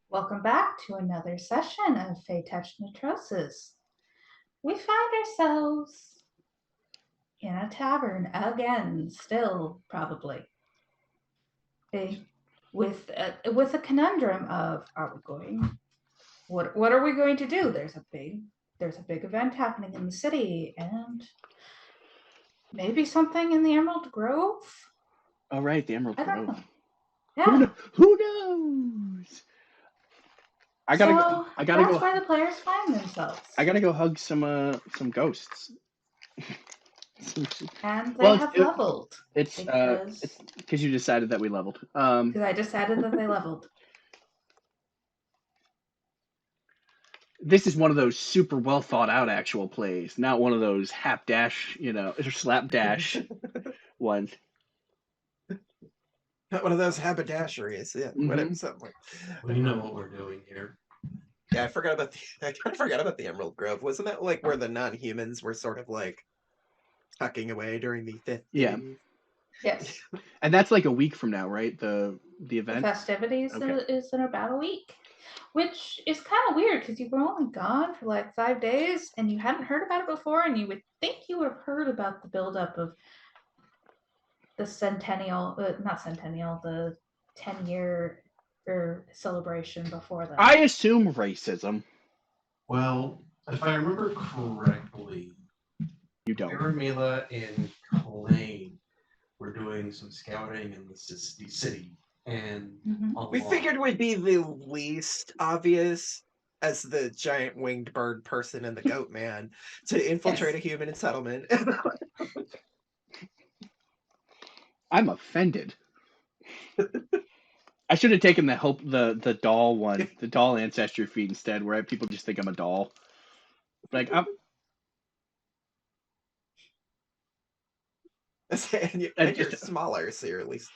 Welcome back to another session of Fey Touch Netrosis. We find ourselves in a tavern again, still probably, with a conundrum of what are we going to do? There's a big event happening in the city, and maybe something in the Emerald Grove. Oh right, the Emerald Grove. I don't know. Yeah. Who knows? I gotta go. That's where the players find themselves. I gotta go hug some ghosts. And they have leveled. It's because you decided that we leveled. Because I decided that they leveled. This is one of those super well thought out actual plays, not one of those hapdash, or slapdash ones. Not one of those haberdasheries, yeah. Mm-hmm. Whatever, something. We know what we're doing here. Yeah, I forgot about the Emerald Grove. Wasn't that like where the non-humans were sort of like tucking away during the 50s? Yeah. Yes. And that's like a week from now, right? The event. The festivities is in about a week, which is kind of weird because you were only gone for like 5 days and you hadn't heard about it before, and you would think you would have heard about the buildup of the the 10-year celebration before that. I assume racism. Well, if I remember correctly, you don't. Aramila and Kalvin were doing some scouting in the city, and we figured we'd be the least obvious as the giant winged bird person and the goat man to infiltrate a human settlement. I'm offended. I should have taken the doll one, the doll ancestry feed instead, where people just think I'm a doll. Like and you're smaller, so you're at least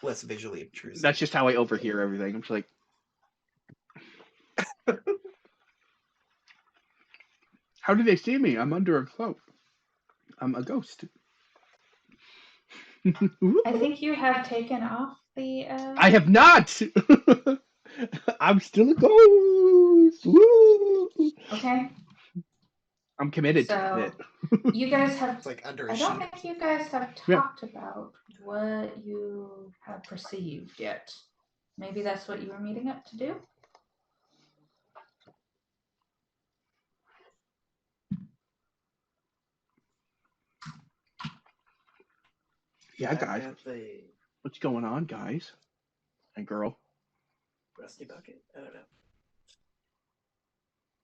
less visually obtrusive. That's just how I overhear everything. I'm just like, how do they see me? I'm under a cloak. I'm a ghost. I think you have taken off the. I have not. I'm still a ghost. Woo! Okay. I'm committed to it. You guys have. It's like under. I don't think you guys have talked about what you have perceived yet. Maybe that's what you were meeting up to do. Yeah, guys. What's going on, guys and girl? Rusty bucket. I don't know.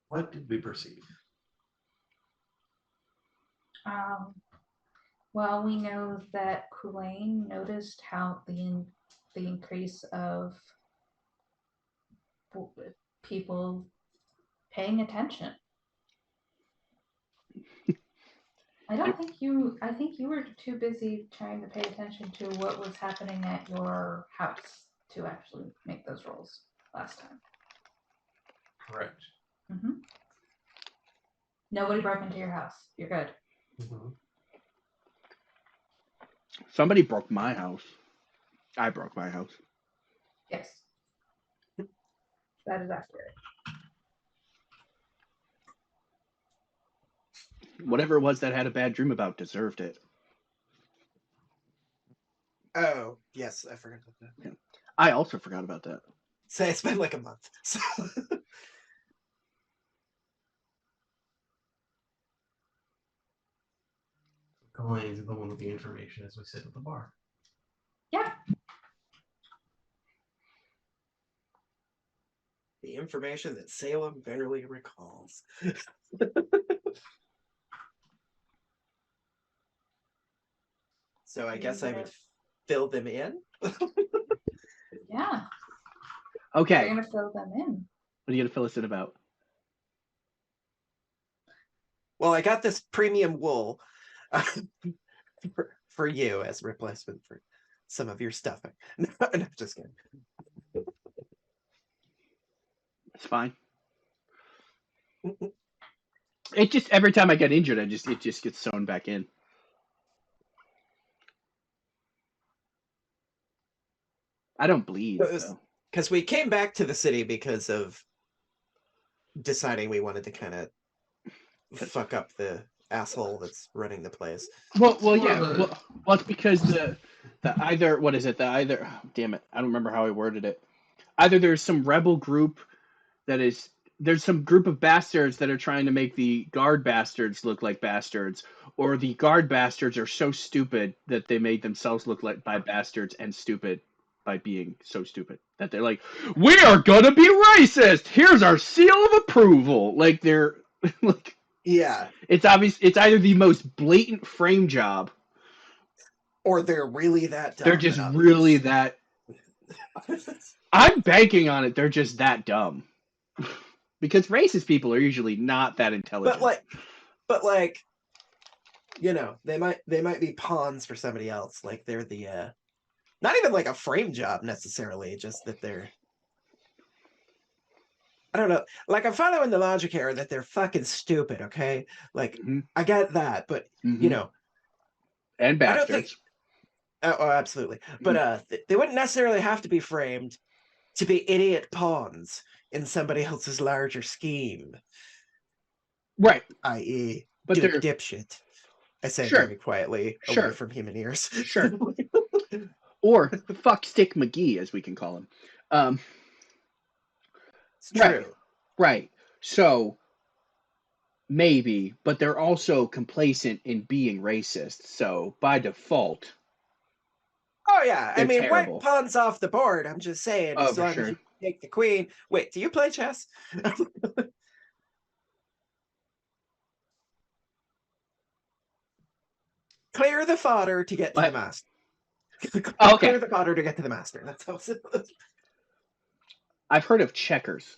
What did we perceive? Well, we know that Kulain noticed how the increase of people paying attention. I think you were too busy trying to pay attention to what was happening at your house to actually make those rolls last time. Correct. Mm-hmm. Nobody broke into your house. You're good. Mm-hmm. Somebody broke my house. I broke my house. Yes. That is accurate. Whatever it was that had a bad dream about deserved it. Oh, yes, I forgot about that. Yeah. I also forgot about that. So it's been like a month. So. Kalvin is the one with the information as we sit at the bar. Yeah. The information that Salem barely recalls. So I guess I would fill them in. Yeah. Okay. You're going to fill them in. What are you going to fill us in about? Well, I got this premium wool for you as replacement for some of your stuffing. No, just kidding. It's fine. It just every time I get injured, it just gets sewn back in. I don't bleed though. Because we came back to the city because of deciding we wanted to kind of fuck up the asshole that's running the place. Well, yeah. Well, it's because the either what is it? Damn it, I don't remember how I worded it. Either there's some rebel group there's some group of bastards that are trying to make the guard bastards look like bastards, or the guard bastards are so stupid that they made themselves look like by bastards and stupid by being so stupid that they're like, we are gonna be racist. Here's our seal of approval. Like they're like, yeah, it's obvious. It's either the most blatant frame job, or they're really that dumb. they're just really that. I'm banking on it. They're just that dumb. Because racist people are usually not that intelligent. But like, you know, they might be pawns for somebody else. Like they're the not even like a frame job necessarily, just that they're, I don't know. Like I'm following the logic here that they're fucking stupid, okay? Like I get that, but you know, and bastards. I don't think oh, absolutely. But they wouldn't necessarily have to be framed to be idiot pawns in somebody else's larger scheme. Right. I.e. But Duke they're dipshit. I say very quietly, away from human ears. Sure. Or fuck Stick McGee, as we can call him. It's true. Right. So maybe, but they're also complacent in being racist. So by default. Oh yeah, I mean, terrible. white pawns off the board. I'm just saying, as long as you take the queen. Wait, do you play chess? Clear the fodder to get to the master. Okay. Clear the fodder to get to the master. That's how simple it is. I've heard of checkers.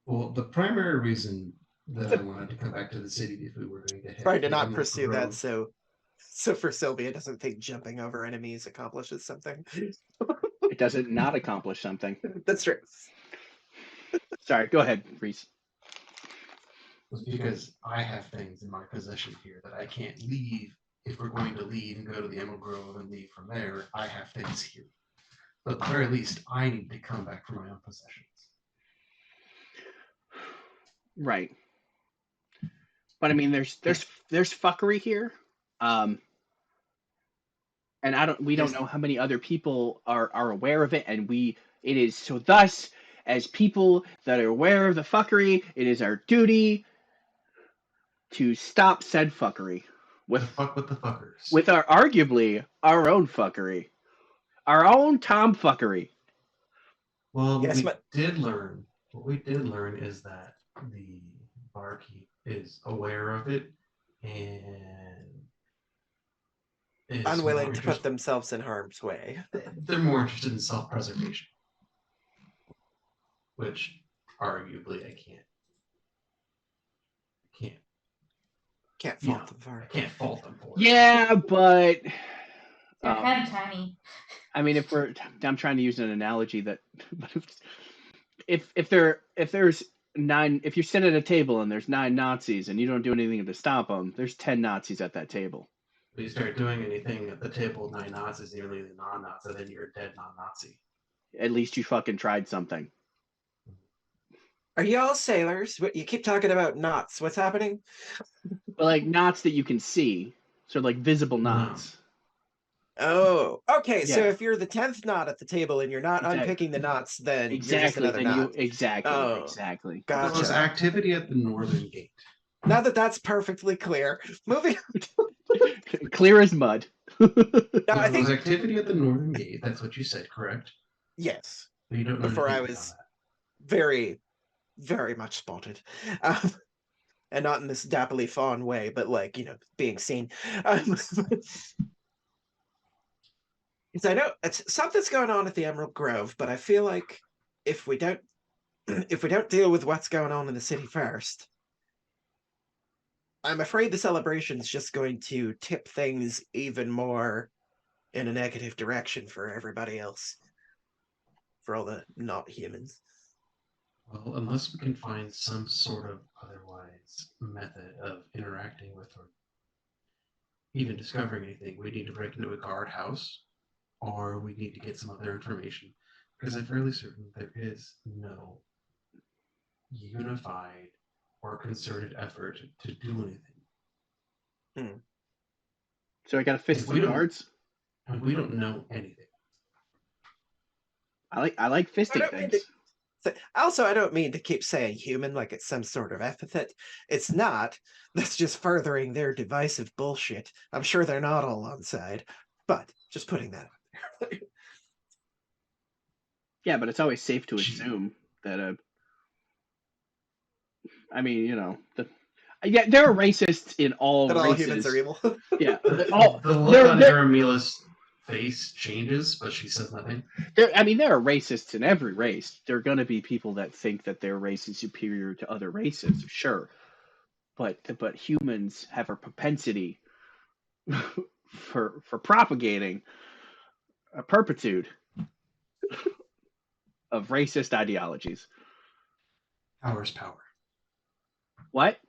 Well, the primary reason that I wanted to come back to the city if we were going to trying to not pursue that, so for Sylvia doesn't think jumping over enemies accomplishes something. It doesn't not accomplish something. That's true. Sorry, go ahead, Reese. Was because I have things in my possession here that I can't leave. If we're going to leave and go to the Emerald Grove and leave from there, I have things here. But at the very least, I need to come back for my own possessions. Right. But I mean, there's fuckery here, and we don't know how many other people are aware of it, and it is so thus as people that are aware of the fuckery, it is our duty to stop said fuckery with the fuckers, with arguably our own fuckery, our own tomfuckery. Well, yes, what we did learn is that the barkeep is aware of it and is unwilling to put themselves in harm's way. They're more interested in self-preservation, which arguably I can't fault them for. I can't fault them for. Yeah, but they're kind of tiny. I mean, I'm trying to use an analogy that, if there's 9, if you sit at a table and there's 9 Nazis and you don't do anything to stop them, there's 10 Nazis at that table. If you start doing anything at the table with 9 Nazis, you're the non-Nazi, then you're a dead non-Nazi. At least you fucking tried something. Are you all sailors? You keep talking about knots. What's happening? Well, like knots that you can see, so like visible knots. Oh, okay. Yeah. So if you're the 10th knot at the table and you're not unpicking the knots, then you're just another knot. Exactly. Gotcha. There was activity at the northern gate. Now that's perfectly clear. Moving. Clear as mud. There was activity at the northern gate. That's what you said, correct? Yes. But you don't know before I was very, very much spotted. And not in this dappily fawn way, but like, being seen. I know something's going on at the Emerald Grove, but I feel like if we don't deal with what's going on in the city first, I'm afraid the celebration's just going to tip things even more in a negative direction for everybody else, for all the not humans. Well, unless we can find some sort of otherwise method of interacting with or even discovering anything, we need to break into a guardhouse, or we need to get some other information. Because I'm fairly certain there is no unified or concerted effort to do anything. So I got to fist If we some don't- guards. And we don't know anything. I like fisting don't mean things. Also, I don't mean to keep saying human like it's some sort of epithet. It's not. That's just furthering their divisive bullshit. I'm sure they're not all on side, but just putting that out there. Yeah, but it's always safe to Gee. assume that. I mean, you know, yeah, there are racists in all That all races. humans are evil. Yeah, The look they're- on they're- Aramila's face changes, but she says nothing. I mean, there are racists in every race. There are going to be people that think that their race is superior to other races, sure. But humans have a propensity for propagating a perpetude of racist ideologies. Power's power. What?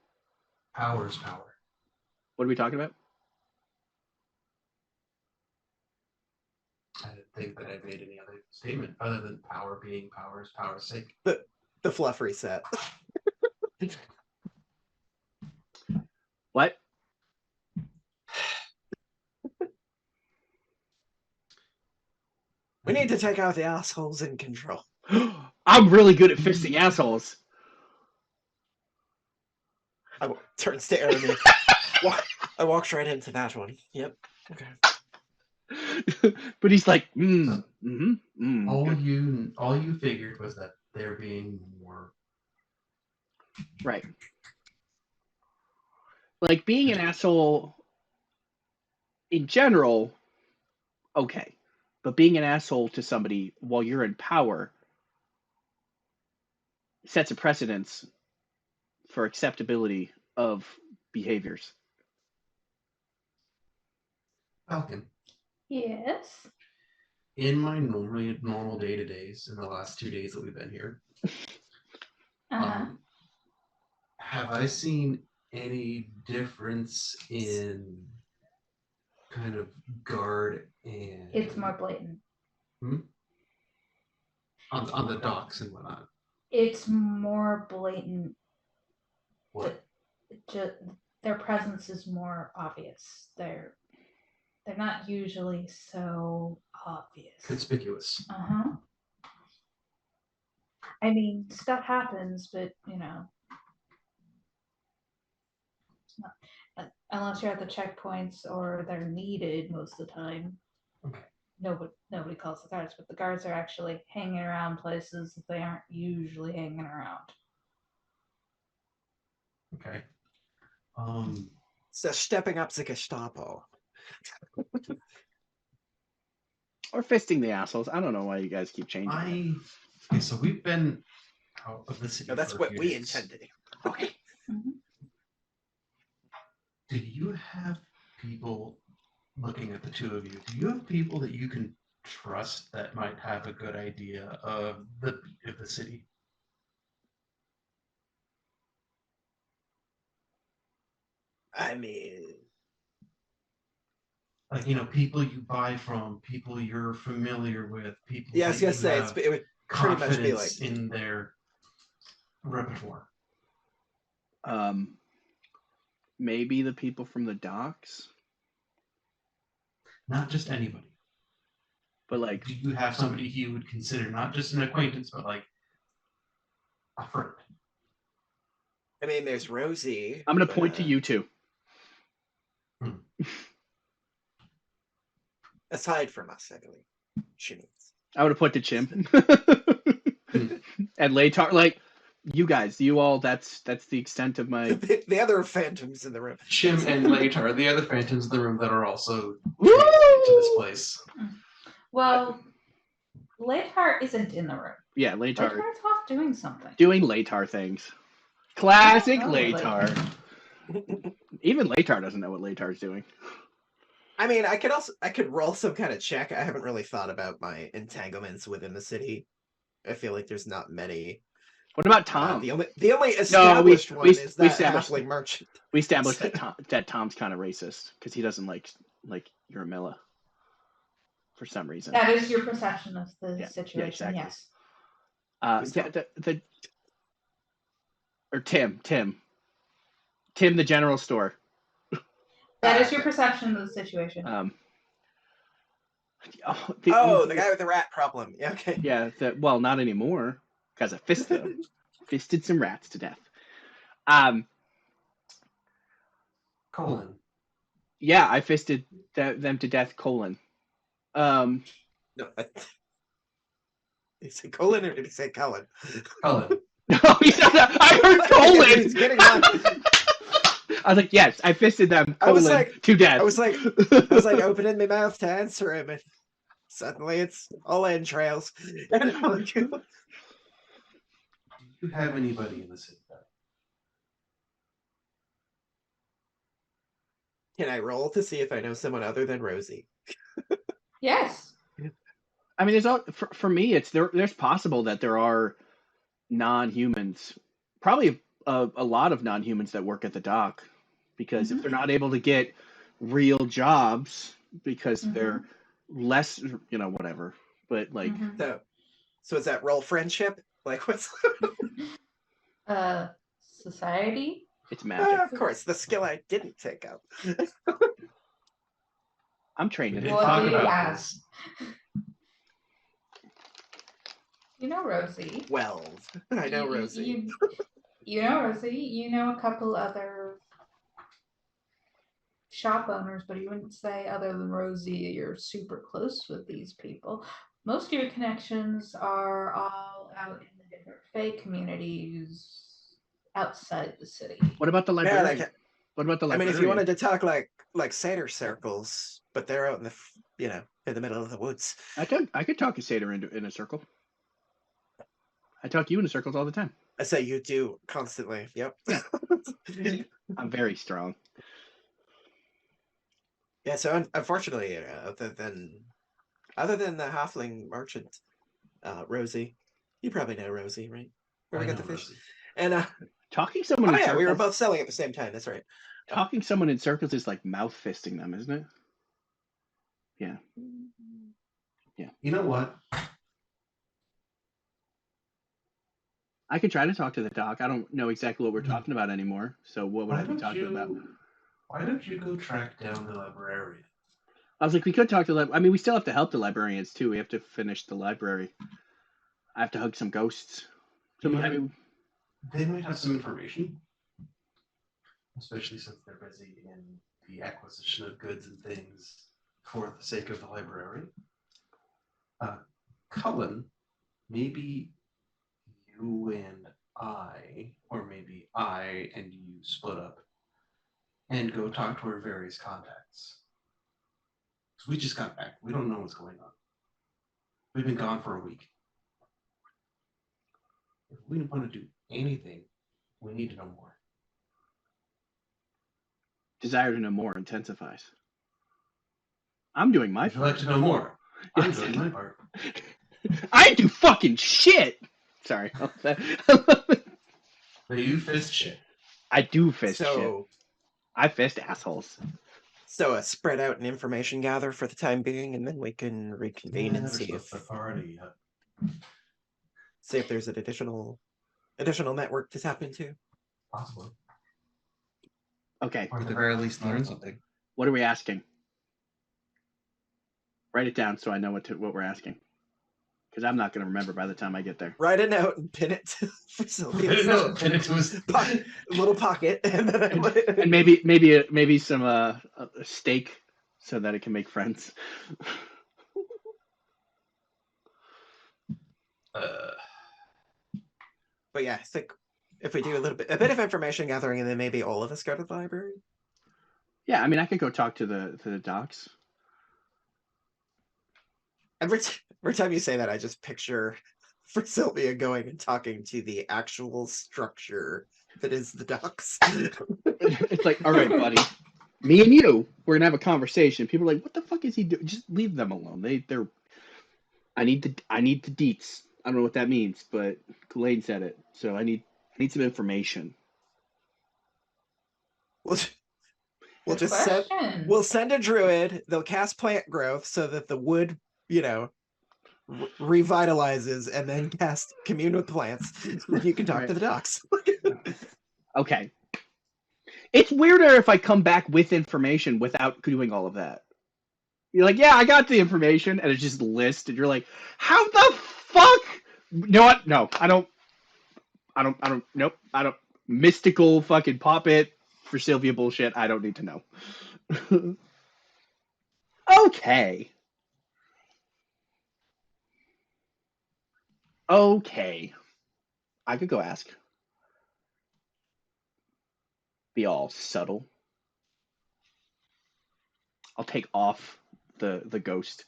Power's power. What are we talking about? I didn't think that I made any other statement other than power being power's sake. The fluff reset. What? We need to take out the assholes in control. I'm really good at fisting assholes. I turns to Aaron. I walked right into that one. Yep. Okay. But he's like, All you figured was that they're being more right. Like being an asshole in general, okay. But being an asshole to somebody while you're in power sets a precedence for acceptability of behaviors. Falcon. Yes. In my normal day-to-days in the last 2 days that we've been here, have I seen any difference in kind of guard and It's more blatant. on the docks and whatnot? It's more blatant. What? Their presence is more obvious. They're not usually so obvious. Conspicuous. I mean, stuff happens, but you know, it's not, unless you're at the checkpoints or they're needed most of the time. Okay. Nobody calls the guards, but the guards are actually hanging around places that they aren't usually hanging around. Okay. So stepping up the Gestapo. Or fisting the assholes. I don't know why you guys keep changing. Okay, so we've been out of the city. No, that's for a what few we days. intend to do. Okay. Do you have people looking at the two of you? Do you have people that you can trust that might have a good idea of the beat of the city? I mean, Like, you know, people you buy from, people you're familiar with, people. yeah, I was that gonna you say have it would pretty much be like confidence in their repertoire. Maybe the people from the docks, Not just anybody. but like, Do you have somebody you would consider not just an acquaintance, but like a friend? I mean, there's Rosie. I'm gonna point to you two. Aside from us, I believe. She means. I would have point to Chim. And Latar, like, you guys, you all, that's the extent of my... The other phantoms in the room. Shim and Later are the other phantoms in the room that are also to this place. Well, Latar isn't in the room. Yeah, Latar. Latar's off doing something. Doing Latar things. Classic I don't know Latar. Even Latar doesn't know what Latar's doing. I mean, I could roll some kind of check. I haven't really thought about my entanglements within the city. I feel like there's not many. What about Tom? The only established one is that halfling merchant. We established that Tom's kind of racist because he doesn't like Uramilla for some reason. That is your perception of the situation. Yeah, exactly. Yes. Or Tim, the general store. That is your perception of the situation. The guy with the rat problem. Yeah, okay. Yeah. Well, not anymore because I fisted some rats to death. Colon. Yeah, I fisted them to death. Colon. No. Did he say colon or did he say Cullen? Cullen. No, he said that. I heard colon. He's getting on. I was like, yes, I fisted them. Colon to death. I was like opening my mouth to answer him, and suddenly it's all entrails. Do you have anybody in the city? Can I roll to see if I know someone other than Rosie? Yes. I mean, for me, it's there's possible that there are non-humans, probably a lot of non-humans that work at the dock, because if they're not able to get real jobs because they're less, whatever. But like, so is that roll friendship? Like what's society? It's magic. Of course, the skill I didn't take up. I'm trained in it. What do you ask? You know Rosie. 12. I know Rosie. You know Rosie. You know a couple other shop owners, but you wouldn't say other than Rosie you're super close with these people. Most of your connections are all out in the different Fae communities outside the city. What about the librarian? What about the librarian? I mean, if you wanted to talk like satyr circles, but they're out in the in the middle of the woods. I could talk a satyr in a circle. I talk you into circles all the time. I say you do constantly. Yep. I'm very strong. Yeah. So unfortunately, other than the halfling merchant, Rosie, you probably know Rosie, right? Where I got the fish. Rosie. And talking someone. In circles, we were both selling at the same time. That's right. Talking someone in circles is like mouth fisting them, isn't it? Yeah. Yeah. You know what? I could try to talk to the doc. I don't know exactly what we're talking about anymore. So what would I be talking about? Why don't you go track down the librarian? I was like, we could talk to I mean, we still have to help the librarians too. We have to finish the library. I have to hug some ghosts. So they might have some information, especially since they're busy in the acquisition of goods and things for the sake of the library. Cullen, maybe you and I, or maybe I and you split up and go talk to our various contacts. Because we just got back. We don't know what's going on. We've been gone for a week. If we want to do anything, we need to know more. Desire to know more intensifies. I'm doing my part. Would you like to know more? I'm doing my part. I do fucking shit! Sorry. But you fist shit. I do fist shit. I fist assholes. So spread out and information gather for the time being, and then we can reconvene and see if there's an additional network to tap into. Possibly. Okay. Or at the very least learn something. What are we asking? Write it down so I know what we're asking. Because I'm not going to remember by the time I get there. Write a note and pin it for Sylvia. Pin it to his little pocket, and maybe some a steak so that it can make friends. But yeah, I think if we do a bit of information gathering, and then maybe all of us go to the library. Yeah, I mean, I could go talk to the docs. Every time you say that, I just picture for Sylvia going and talking to the actual structure that is the docks. It's like, all right, buddy, me and you, we're gonna have a conversation. People are like, what the fuck is he doing? Just leave them alone. They're. I need the deets. I don't know what that means, but Kulain said it, so I need some information. We'll Good just question. we'll send a druid. They'll cast plant growth so that the wood, revitalizes, and then cast commune with plants. You can talk to the ducks. Okay. It's weirder if I come back with information without doing all of that. You're like, yeah, I got the information, and it's just a list, and you're like, how the fuck? You know what? No, I don't. Nope, I don't. Mystical fucking pop it for Sylvia bullshit. I don't need to know. Okay. Okay. I could go ask. Be all subtle. I'll take off the ghost.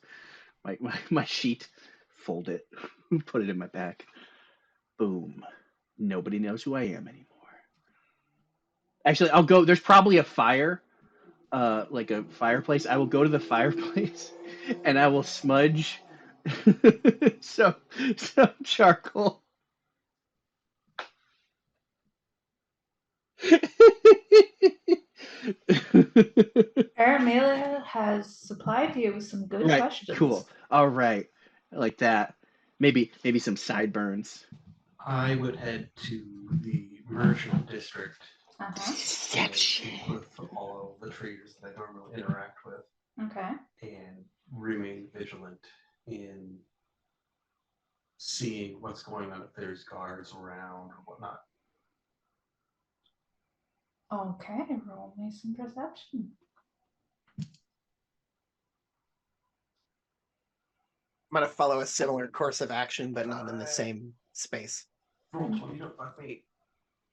My sheet. Fold it. Put it in my back. Boom. Nobody knows who I am anymore. Actually, I'll go. There's probably a fire, like a fireplace. I will go to the fireplace, and I will smudge some charcoal. Aramelia has supplied you with some good Right. questions. Cool. All right. Like that. Maybe some sideburns. I would head to the merchant district Deception. with all the traders that I normally interact with Okay. and remain vigilant in seeing what's going on if there's guards around or whatnot. Okay, roll me some perception. I'm gonna follow a similar course of action, but not in the same space. Roll 20, don't fuck me.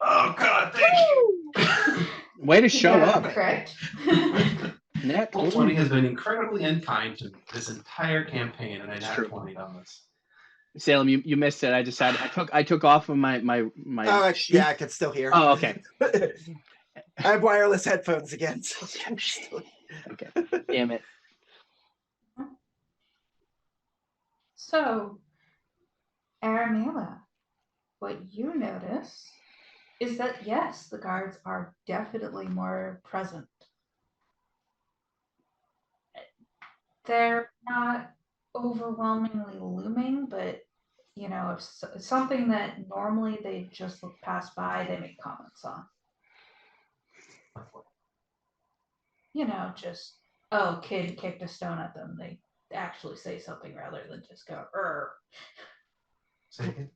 Oh god, thank you! Way to show Yeah, up. correct. Nat Roll 20 has been incredibly unkind to me this entire campaign, and I It's nat true. 20 on this. Salem, you missed it. I decided I took off of my sheet. Yeah, I can still hear. Oh, okay. I have wireless headphones again. So Okay. Damn it. So, Aramela, what you notice is that yes, the guards are definitely more present. They're not overwhelmingly looming, but if something that normally they just look past by, they make comments on. Just kid kicked a stone at them. They actually say something rather than just go Say again?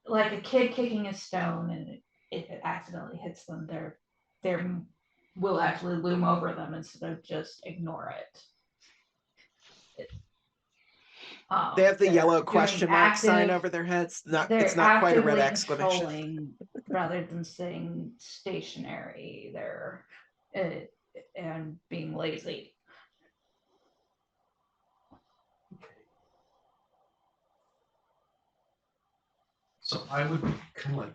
like a kid kicking a stone, and if it accidentally hits them, they will actually loom over them instead of just ignore it. They have the They're yellow doing question mark sign active- over their heads. They're It's not quite a red actively exclamation. controlling rather than sitting stationary. They're and being lazy. So I would kind of like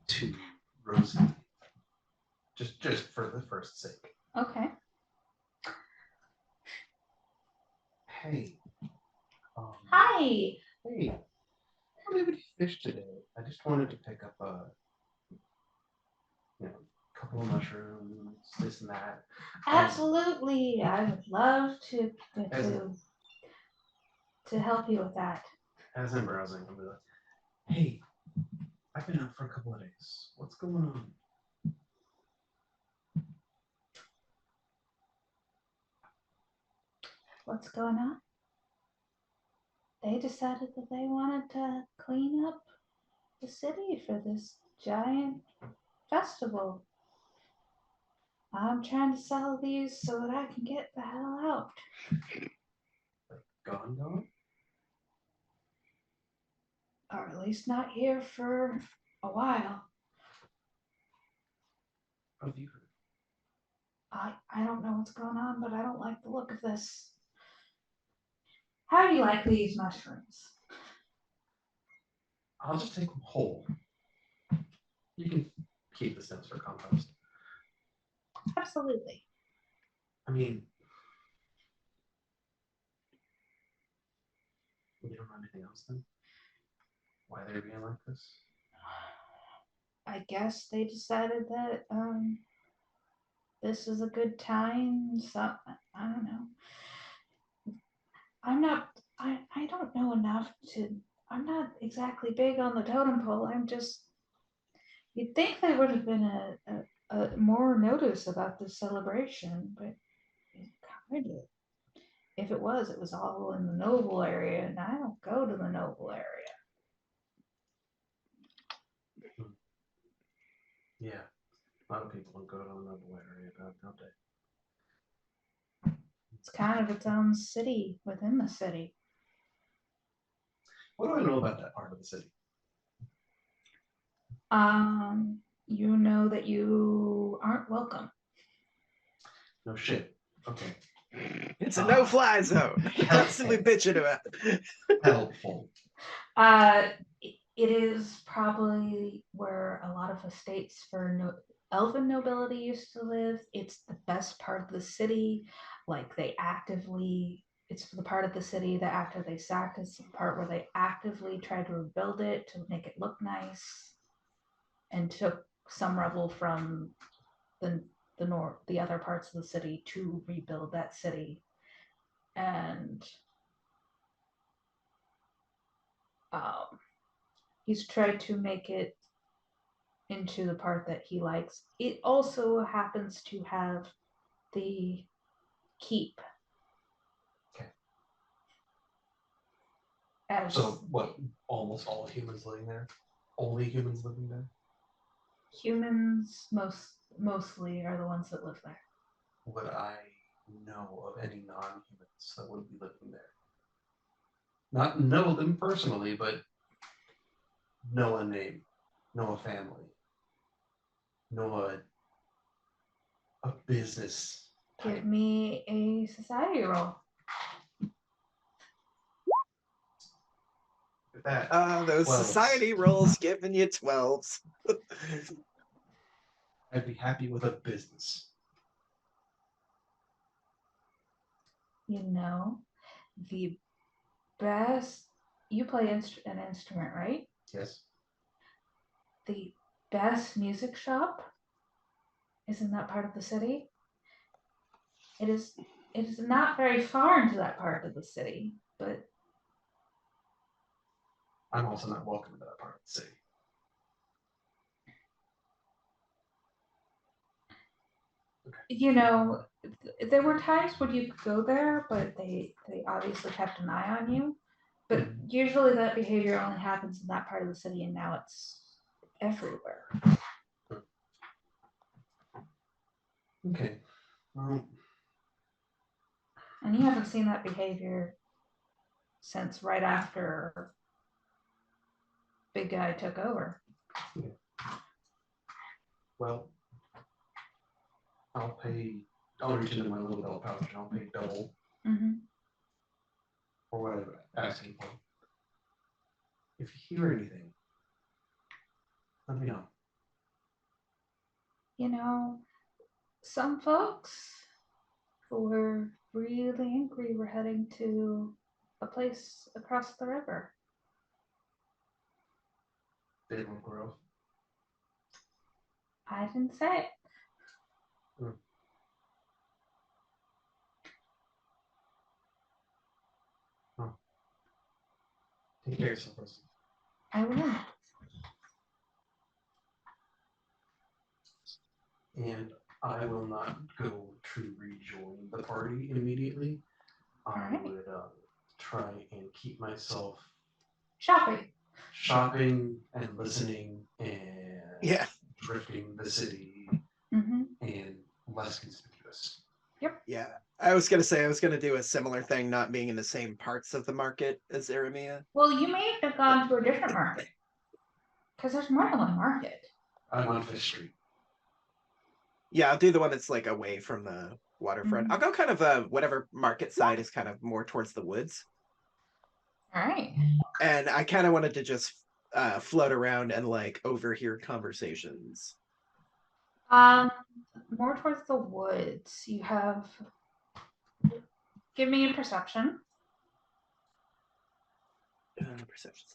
to Rosie, just for the first sake. Okay. Hey. Hi. Hey. How many would you fish today? I just wanted to pick up a couple of mushrooms, this and that. Absolutely. I would love to help you with that. As I'm browsing, I'll be like, hey, I've been out for a couple of days. What's going on? What's going on? They decided that they wanted to clean up the city for this giant festival. I'm trying to sell these so that I can get the hell out. Gone? Or at least not here for a while. What have you heard? I don't know what's going on, but I don't like the look of this. How do you like these mushrooms? I'll just take them whole. You can keep the stems for compost. Absolutely. I mean, You don't know anything else then? Why they're being like this? I guess they decided that this is a good time. So I don't know. I don't know enough to. I'm not exactly big on the totem pole. I'm just. You'd think there would have been a more notice about this celebration, but it kind of. If it was all in the Noble area, and I don't go to the Noble area. Yeah. A lot of people don't go to the Noble area, don't they? It's kind of its own city within the city. What do I know about that part of the city? You know that you aren't welcome. No shit. Okay. It's a no-fly zone. That's what we bitching about. Helpful. It is probably where a lot of estates for elven nobility used to live. It's the best part of the city. Like it's the part of the city that after they sacked, it's the part where they actively tried to rebuild it to make it look nice, and took some rubble from the other parts of the city to rebuild that city. And he's tried to make it into the part that he likes. It also happens to have the keep. Okay. So what? Almost all humans living there? Only humans living there? Humans mostly are the ones that live there. Would I know of any non-humans that would be living there? Not know them personally, but know a name, know a family, know a business type. Give me a society roll. With that, Those 12s. society rolls giving you 12s. I'd be happy with a business. You know, the best. You play an instrument, right? Yes. The best music shop is in that part of the city. It is not very far into that part of the city, but I'm also not welcome to that part of the city. you know, there were times when you could go there, but they obviously kept an eye on you. But usually that behavior only happens in that part of the city, and now it's everywhere. Okay. Well, And you haven't seen that behavior since right after Big Guy took over. yeah. Well, I'll reach into my little bell pouch and I'll pay double for what I'm asking for. If you hear anything, let me know. You know, some folks who were really angry were heading to a place across the river. Fatal Grove. I didn't say it. Take care of yourself, person. I will. And I will not go to rejoin the party immediately. I would try and keep myself shopping and listening and drifting the city and less conspicuous. Yep. Yeah. I was going to do a similar thing, not being in the same parts of the market as Aramia. Well, you may have gone to a different market. Because there's more than one market. I'm on Fifth Street. Yeah, I'll do the one that's like away from the waterfront. I'll go kind of whatever market side is kind of more towards the woods. All right. And I kind of wanted to just float around and like overhear conversations. More towards the woods. You have. Give me a perception. Perception.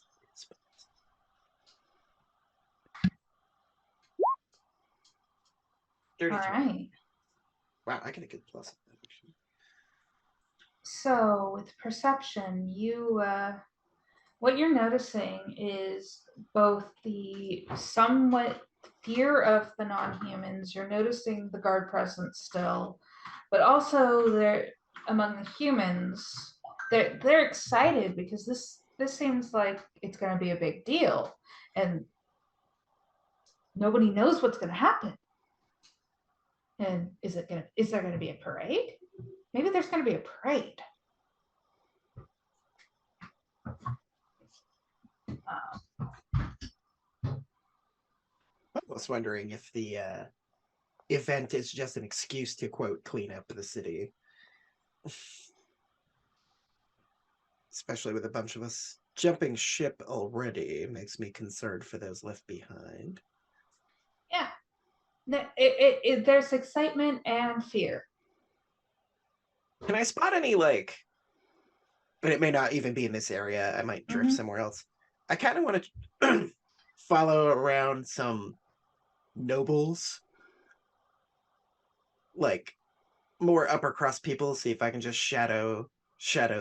All right. Wow, I get a good plus. So with perception, what you're noticing is both the somewhat fear of the non-humans. You're noticing the guard presence still, but also there among the humans, they're excited because this seems like it's going to be a big deal, and nobody knows what's going to happen. And is there going to be a parade? Maybe there's going to be a parade. I was wondering if the event is just an excuse to, quote, clean up the city. Especially with a bunch of us jumping ship already, makes me concerned for those left behind. Yeah. There's excitement and fear. Can I spot any, like, but it may not even be in this area. I might drift somewhere else. I kind of want to follow around some nobles, like more upper crust people, see if I can just shadow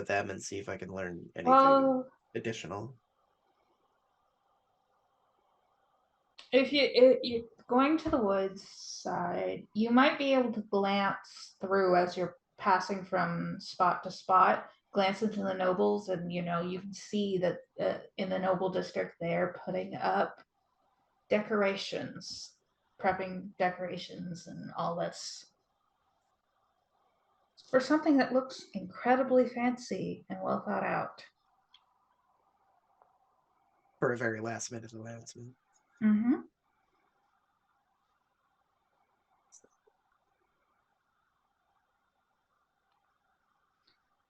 them and see if I can learn anything additional. If you're going to the woods side, you might be able to glance through as you're passing from spot to spot, glance into the nobles, and you can see that in the noble district they're putting up decorations, prepping decorations and all this for something that looks incredibly fancy and well thought out. For a very last minute announcement. Mm-hmm.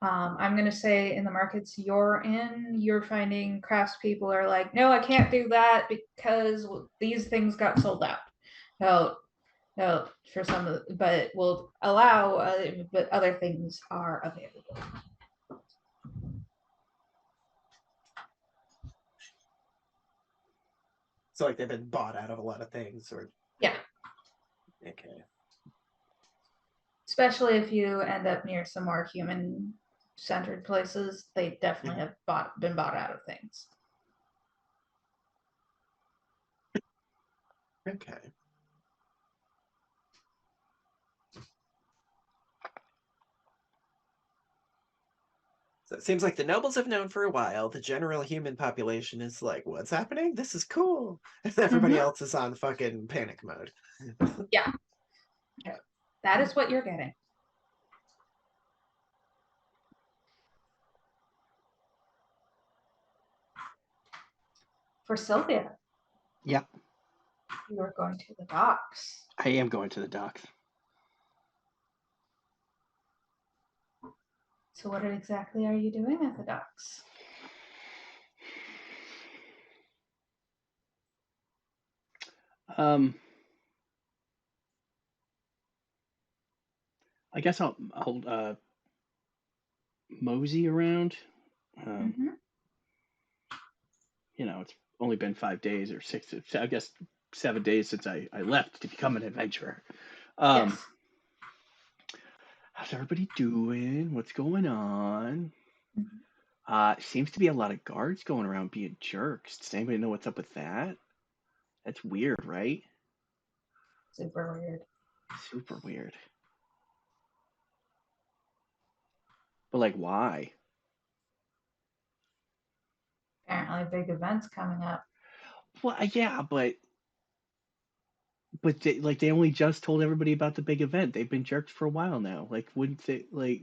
I'm going to say in the markets you're in, you're finding craftspeople are like, no, I can't do that because these things got sold out. No, for some of but we'll allow, but other things are available. So like they've been bought out of a lot of things, or yeah. Okay. Especially if you end up near some more human-centered places, they definitely have been bought out of things. Okay. So it seems like the nobles have known for a while. The general human population is like, what's happening? This is cool. And everybody else is on fucking panic mode. Yeah. That is what you're getting. For Sylvia. Yeah. You are going to the docks. I am going to the docks. So what exactly are you doing at the docks? I guess I'll mosey around. It's only been 5 days or 6, I guess 7 days since I left to become an adventurer. Yes. How's everybody doing? What's going on? Seems to be a lot of guards going around being jerks. Does anybody know what's up with that? That's weird, right? Super weird. Super weird. But like, why? Apparently big events coming up. Well, yeah, but they only just told everybody about the big event. They've been jerks for a while now. Like, wouldn't they, like...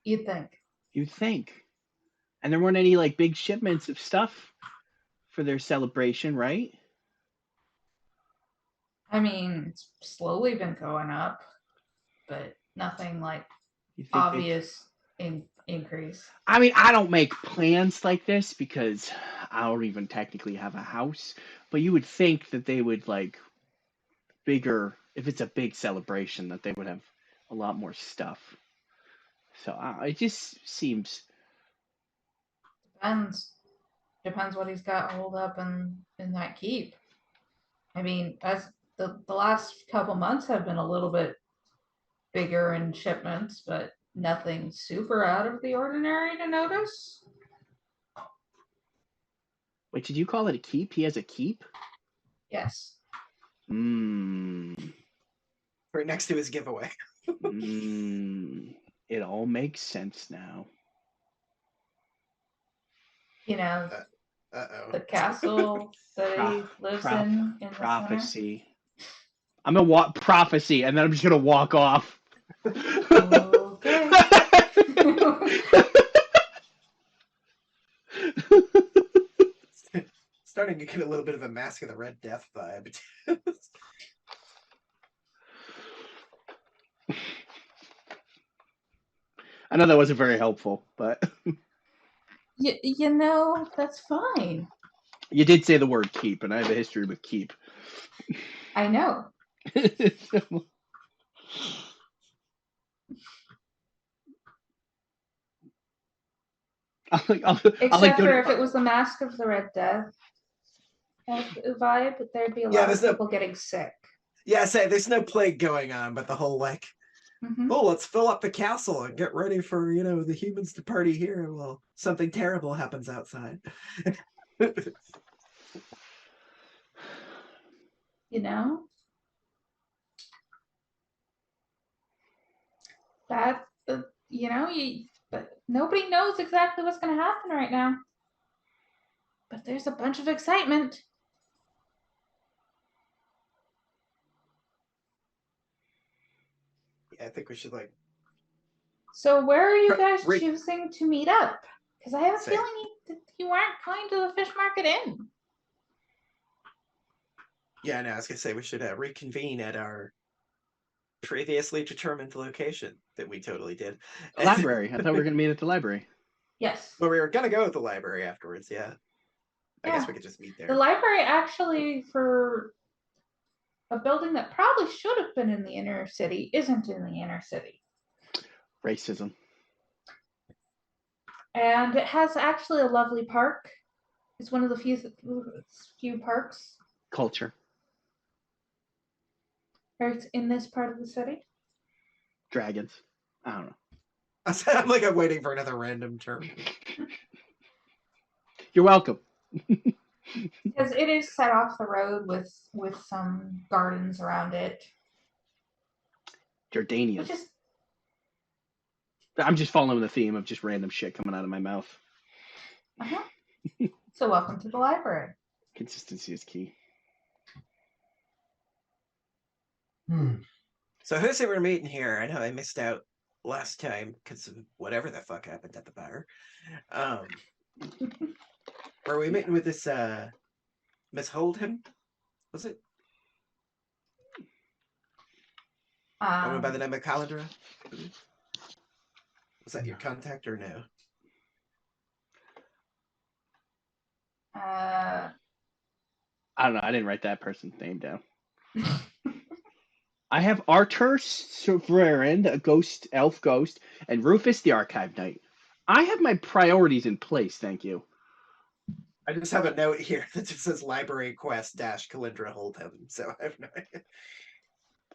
You'd think. You'd think. And there weren't any, like, big shipments of stuff for their celebration, right? I mean, it's slowly been going up, but nothing like obvious increase. I mean, I don't make plans like this because I don't even technically have a house, but you would think that they would, like, bigger, if it's a big celebration, that they would have a lot more stuff. So it just seems. Depends what he's got hold up in that keep. I mean, as the last couple months have been a little bit bigger in shipments, but nothing super out of the ordinary to notice. Wait, did you call it a keep? He has a keep? Yes. Mmm. Right next to his giveaway. It all makes sense now. You know, Uh-oh. the castle that he lives in the prophecy. I'm gonna walk prophecy, and then I'm just gonna walk off. Okay. Starting to get a little bit of a Mask of the Red Death vibe. I know that wasn't very helpful, but you know, that's fine. you did say the word keep, and I have a history with keep. I know. Except for if it was the Mask of the Red Death vibe, there'd be a lot of people getting sick. Yeah, say there's no plague going on, but the whole like, oh, let's fill up the castle and get ready for the humans to party here. Well, something terrible happens outside. You know, that but nobody knows exactly what's going to happen right now. But there's a bunch of excitement. Yeah, I think we should like. So where are you guys choosing to meet up? Because I have a feeling you weren't going to the Fish Market Inn. Yeah, no, I was gonna say we should reconvene at our previously determined location that we totally did. The library. I thought we were gonna meet at the library. Yes. Well, we were gonna go to the library afterwards. Yeah. I guess we could just meet there. The library actually, for a building that probably should have been in the inner city, isn't in the inner city. Racism. And it has actually a lovely park. It's one of the few parks. Culture. Right in this part of the city. Dragons. I don't know. I'm waiting for another random term. You're welcome. Because it is set off the road with some gardens around it. Jordanians. I'm just following the theme of just random shit coming out of my mouth. So welcome to the library. Consistency is key. So who's it we're meeting here? I know I missed out last time because of whatever the fuck happened at the bar. Were we meeting with this Miss Holdham? Was it? Woman by the name of Calendra? Was that your contact or no? I don't know. I didn't write that person's name down. I have Artur Sovereign, the elf ghost, and Rufus, the archive knight. I have my priorities in place, thank you. I just have a note here that just says library quest - Kalindra Holdham, so I have no idea.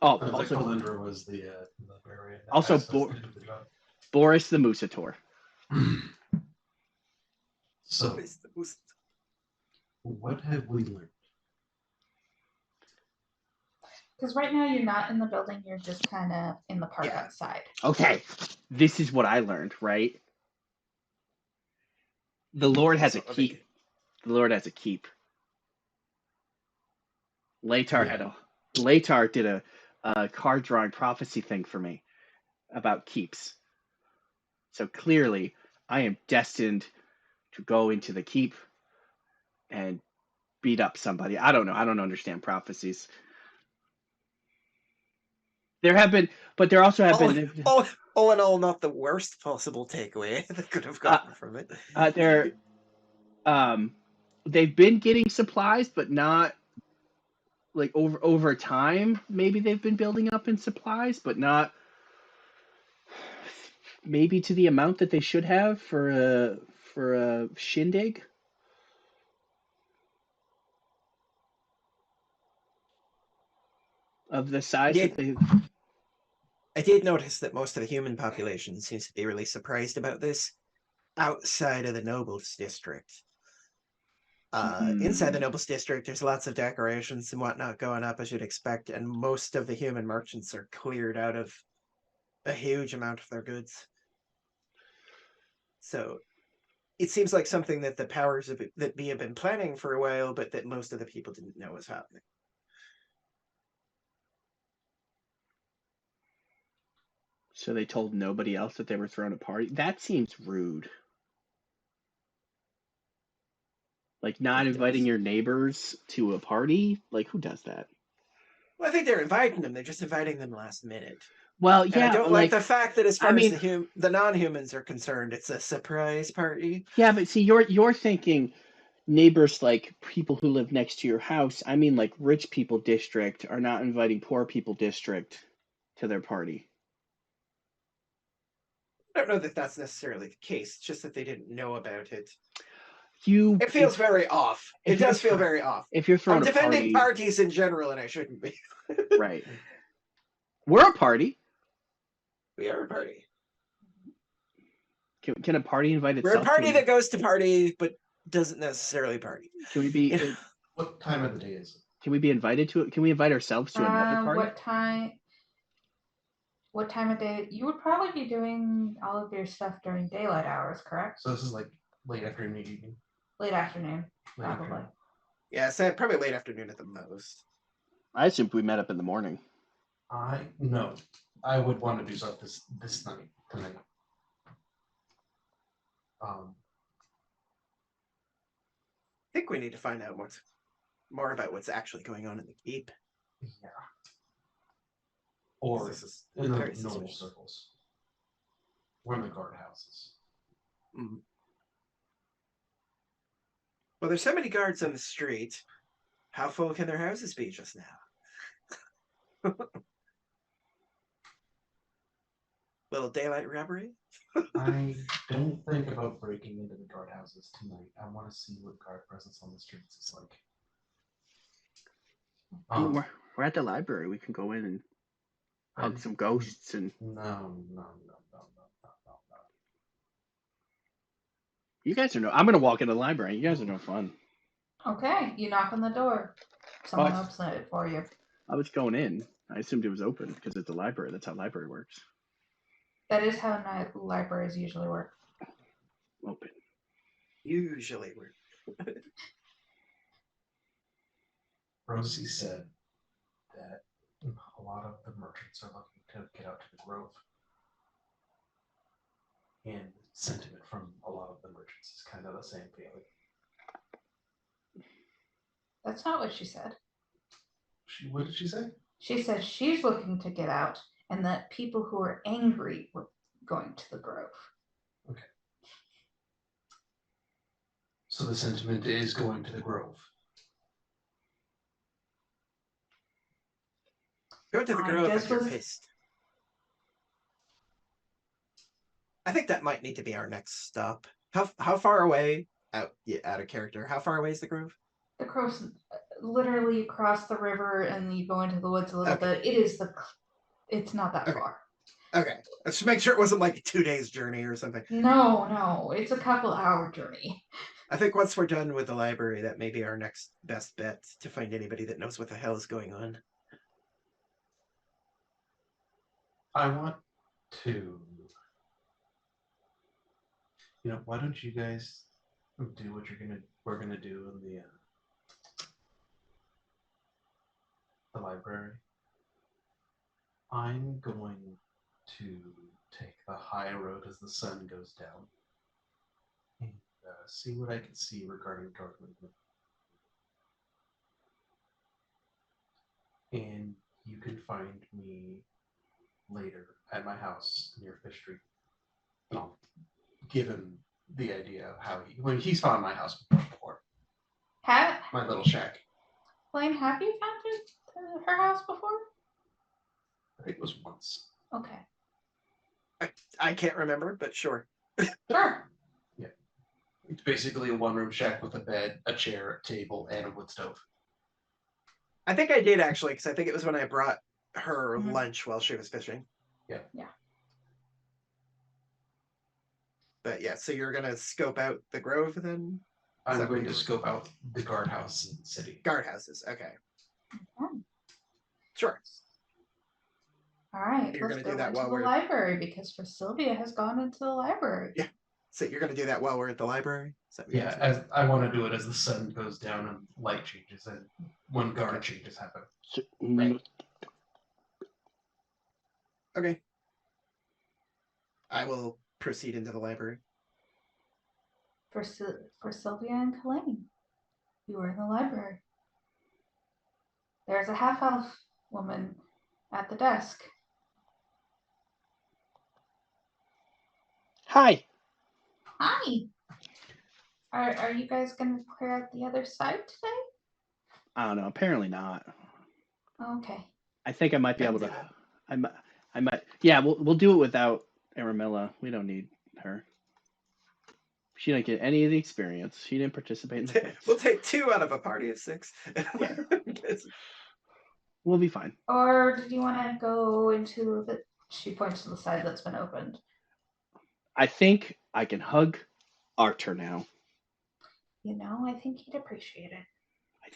Oh, also Kalindra was the librarian. Also, Boris the Musator. So, what have we learned? Because right now you're not in the building, you're just kind of in the park outside. Okay, this is what I learned, right? The Lord has a keep. The Lord has a keep. Latar did a card drawing prophecy thing for me about keeps. So clearly, I am destined to go into the keep and beat up somebody. I don't know. I don't understand prophecies. There have been, but there also have been. All in all, not the worst possible takeaway that could have gotten from it. They've been getting supplies, but not like over time. Maybe they've been building up in supplies, but not maybe to the amount that they should have for a shindig. Of the size that they. I did notice that most of the human population seems to be really surprised about this outside of the Nobles district. Inside the Nobles district, there's lots of decorations and whatnot going up, as you'd expect, and most of the human merchants are cleared out of a huge amount of their goods. So it seems like something that the powers that be have been planning for a while, but that most of the people didn't know was happening. So they told nobody else that they were throwing a party? That seems rude. Like not inviting your neighbors to a party? Like who does that? Well, I think they're inviting them. They're just inviting them last minute. Well, And yeah, I don't like the fact that as far as the non-humans are concerned, it's a surprise party. Yeah, but see, you're thinking neighbors like people who live next to your house. I mean, like rich people district are not inviting poor people district to their party. I don't know that that's necessarily the case. It's just that they didn't know about it. It feels very off. It does feel very off. If you're throwing I'm defending parties in general, and I shouldn't be. Right. We're a party. We are a party. Can a party invite itself? We're a party that goes to party, but doesn't necessarily party. Can we be? What time of the day is it? Can we be invited to it? Can we invite ourselves to another party? What time of day? You would probably be doing all of your stuff during daylight hours, correct? So this is like late afternoon, evening? Late afternoon, probably. Afternoon. Yeah, so probably late afternoon at the most. I assumed we met up in the morning. No. I would want to do something this night, tonight. I think we need to find out more about what's actually going on in the keep. Yeah. Or in the normal circles. Or in the guardhouses. Mm. Well, there's so many guards on the street. How full can their houses be just now? Little daylight robbery? I don't think about breaking into the guardhouses tonight. I want to see what guard presence on the streets is like. We're at the library. We can go in and hug some ghosts and. No. You guys are no. I'm gonna walk into the library. You guys are no fun. Okay, you knock on the door. Someone opens it for you. I was going in. I assumed it was open because it's a library. That's how library works. That is how libraries usually work. Open. Usually work. Rosie said that a lot of the merchants are looking to get out to the Grove. And sentiment from a lot of the merchants is kind of the same feeling. That's not what she said. What did she say? She said she's looking to get out and that people who are angry were going to the Grove. Okay. So the sentiment is going to the Grove. Go to the Grove if you're pissed. I think that might need to be our next stop. How far away, out of character, how far away is the Grove? The Grove's literally across the river and you go into the woods a little bit. It's not that far. Okay. Let's just make sure it wasn't like a 2 days journey or something. No. It's a couple-hour journey. I think once we're done with the library, that may be our next best bet to find anybody that knows what the hell is going on. I want to... why don't you guys do what we're gonna do in the library? I'm going to take the high road as the sun goes down and see what I can see regarding dark movement. And you can find me later at my house near Fish Street. And I'll give him the idea of how he's found my house before. My little shack. Blaine, have you found her house before? I think it was once. Okay. I can't remember, but sure. Sure. It's basically a one-room shack with a bed, a chair, a table, and a wood stove. I think I did actually, because I think it was when I brought her Mhm. lunch while she was fishing. Yeah. Yeah. But yeah, so you're gonna scope out the grove then? I'm that what going you to were- scope out the guardhouse in the city. Guardhouses, okay. Okay. Sure. All right, You're let's gonna do go that into while the we're- library because for Sylvia has gone into the library. Yeah. So you're gonna do that while we're at the library? Is that what Yeah, you're saying? as I want to do it as the sun goes down and light changes and when guard Okay. changes happen. Right. Okay. I will proceed into the library. For Sylvia and Kalane, you are in the library. There's a half-elf woman at the desk. Hi. Hi. Are you guys gonna clear out the other side today? I don't know. Apparently not. Okay. I think I might be I able can to. do that. I might. Yeah, we'll do it without Aramilla. We don't need her. She didn't get any of the experience. She didn't participate in the fights. We'll take 2 out of a party of 6. Yeah. We'll be fine. Or did you want to go into the? She points to the side that's been opened. I think I can hug Arthur now. You know, I think he'd appreciate it. I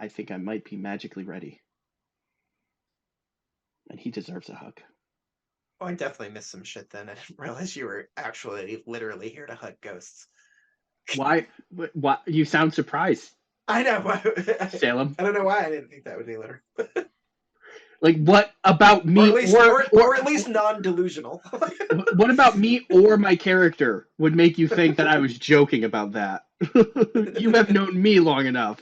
think I might be magically ready. And he deserves a hug. Oh, I definitely missed some shit then. I didn't realize you were actually literally here to hug ghosts. Why? What? You sound surprised, I know. Salem. I don't know why I didn't think that would be literal. Like, what about me? Or at least non-delusional. What about me or my character would make you think that I was joking about that? You have known me long enough.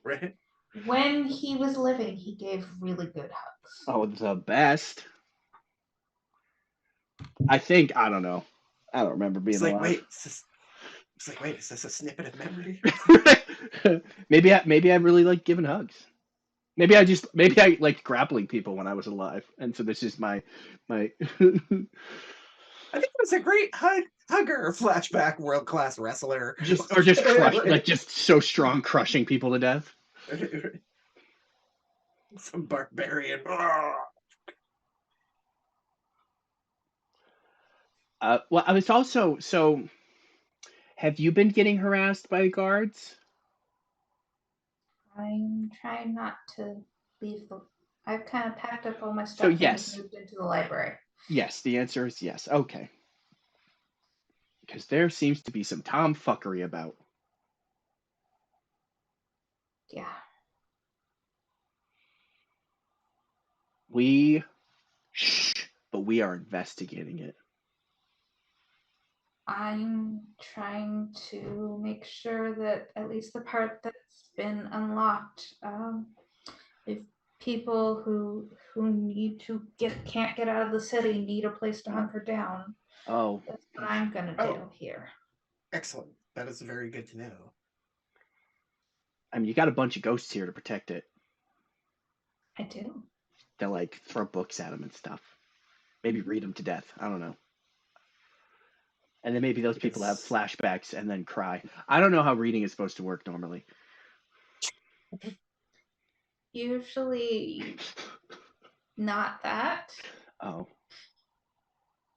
Right? When he was living, he gave really good hugs. Oh, the best. I think, I don't know. I don't remember being It's like, alive. wait, is this a snippet of memory? maybe I really like giving hugs. Maybe I liked grappling people when I was alive, and so this is my. I think it was a great hugger, flashback, world-class wrestler. just crush, like just so strong, crushing people to death. Some barbarian. Well, I was also so. Have you been getting harassed by the guards? I'm trying not to leave the. I've kind of packed up all my stuff So and yes. moved into the library. Yes, the answer is yes. Okay. Because there seems to be some tomfuckery about. Yeah. But we are investigating it. I'm trying to make sure that at least the part that's been unlocked, if people who need to can't get out of the city need a place to hunker down, Oh, that's what I'm gonna do here. Excellent. That is very good to know. I mean, you got a bunch of ghosts here to protect it. I do. They'll like throw books at them and stuff. Maybe read them to death. I don't know. And then maybe those people have flashbacks and then cry. I don't know how reading is supposed to work normally. Usually not that. Oh.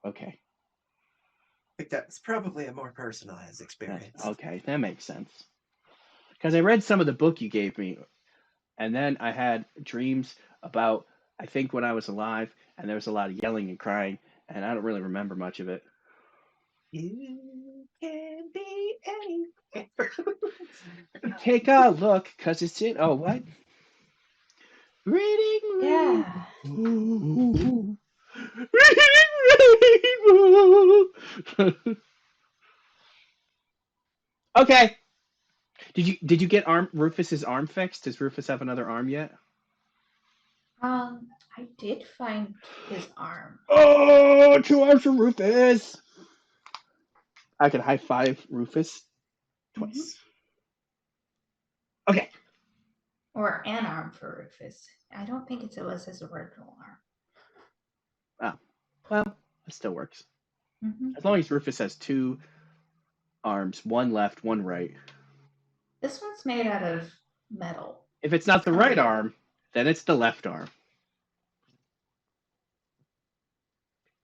Okay. I think that's probably a more personalized experience. Okay, that makes sense. Because I read some of the book you gave me, and then I had dreams about, I think, when I was alive, and there was a lot of yelling and crying, and I don't really remember much of it. You can be anywhere. Take a look, because it's in. Oh, what? Reading Rainbow. Yeah. Reading Rainbow. Okay. Did you get Rufus's arm fixed? Does Rufus have another arm yet? I did find his arm. Oh, 2 arms for Rufus. I can high five Rufus twice. Okay. Or an arm for Rufus. I don't think it was his original arm. Oh, well, It still works. Mm-hmm. As long as Rufus has 2 arms, one left, one right. This one's made out of metal. If it's not the right arm, then it's the left arm.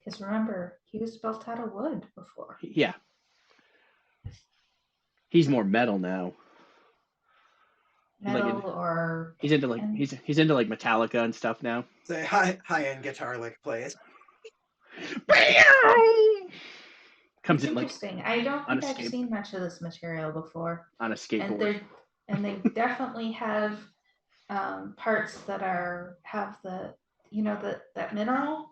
Because remember, he was built out of wood before. Yeah. He's more metal now. Metal or he's into like he's into like Metallica and stuff now. Say high-end guitar like plays. Comes it's in like interesting. I don't think I've seen much of this material before. On a skateboard. And they definitely have parts that have the that mineral.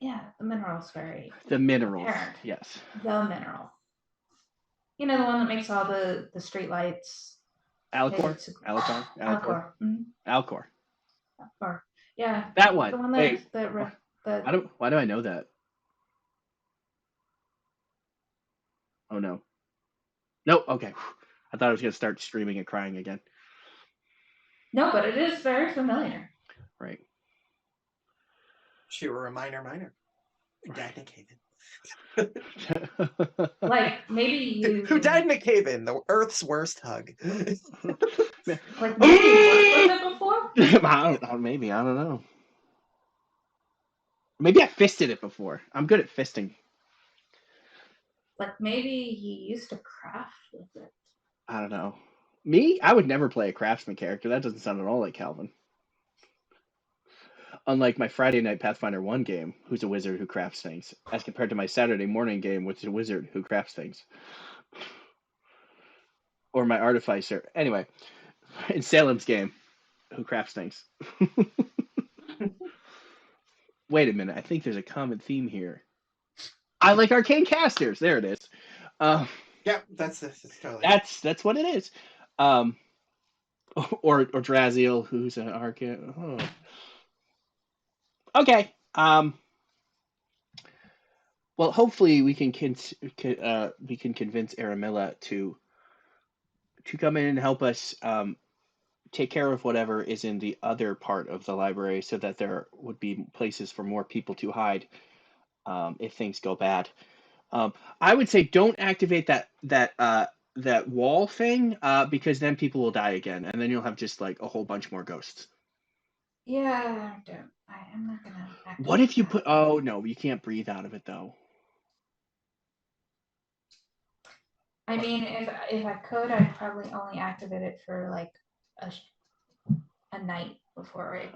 Yeah, the mineral's very the minerals. apparent. Yes. The mineral. You know, the one that makes all the street lights. Alcor. Alcor. Mm-hmm. Alcor. Yeah. That one. The one that why do I know that? Oh no. Nope. Okay. I thought I was gonna start streaming and crying again. No, but it is very familiar. Right. She were a minor. Died in a cave-in. Like maybe you. Who died in a cave-in? The Earth's worst hug. Like maybe you worked with it before. Maybe I don't know. Maybe I fisted it before. I'm good at fisting. Like maybe he used to craft with it. I don't know. Me? I would never play a craftsman character. That doesn't sound at all like Kalvin. Unlike my Friday night Pathfinder 1 game, who's a wizard who crafts things, as compared to my Saturday morning game, which is a wizard who crafts things. Or my artificer. Anyway, in Salem's game, who crafts things. Wait a minute. I think there's a common theme here. I like arcane casters. There it is. Yeah, that's totally. That's what it is. Or Draziel, who's an arcane. Oh. Okay. Well, hopefully we can convince Aramilla to come in and help us take care of whatever is in the other part of the library, so that there would be places for more people to hide if things go bad. I would say don't activate that wall thing because then people will die again, and then you'll have just like a whole bunch more ghosts. Yeah, I am not gonna. What if you put? Oh no, you can't breathe out of it though. I mean, if I could, I'd probably only activate it for like a night before it.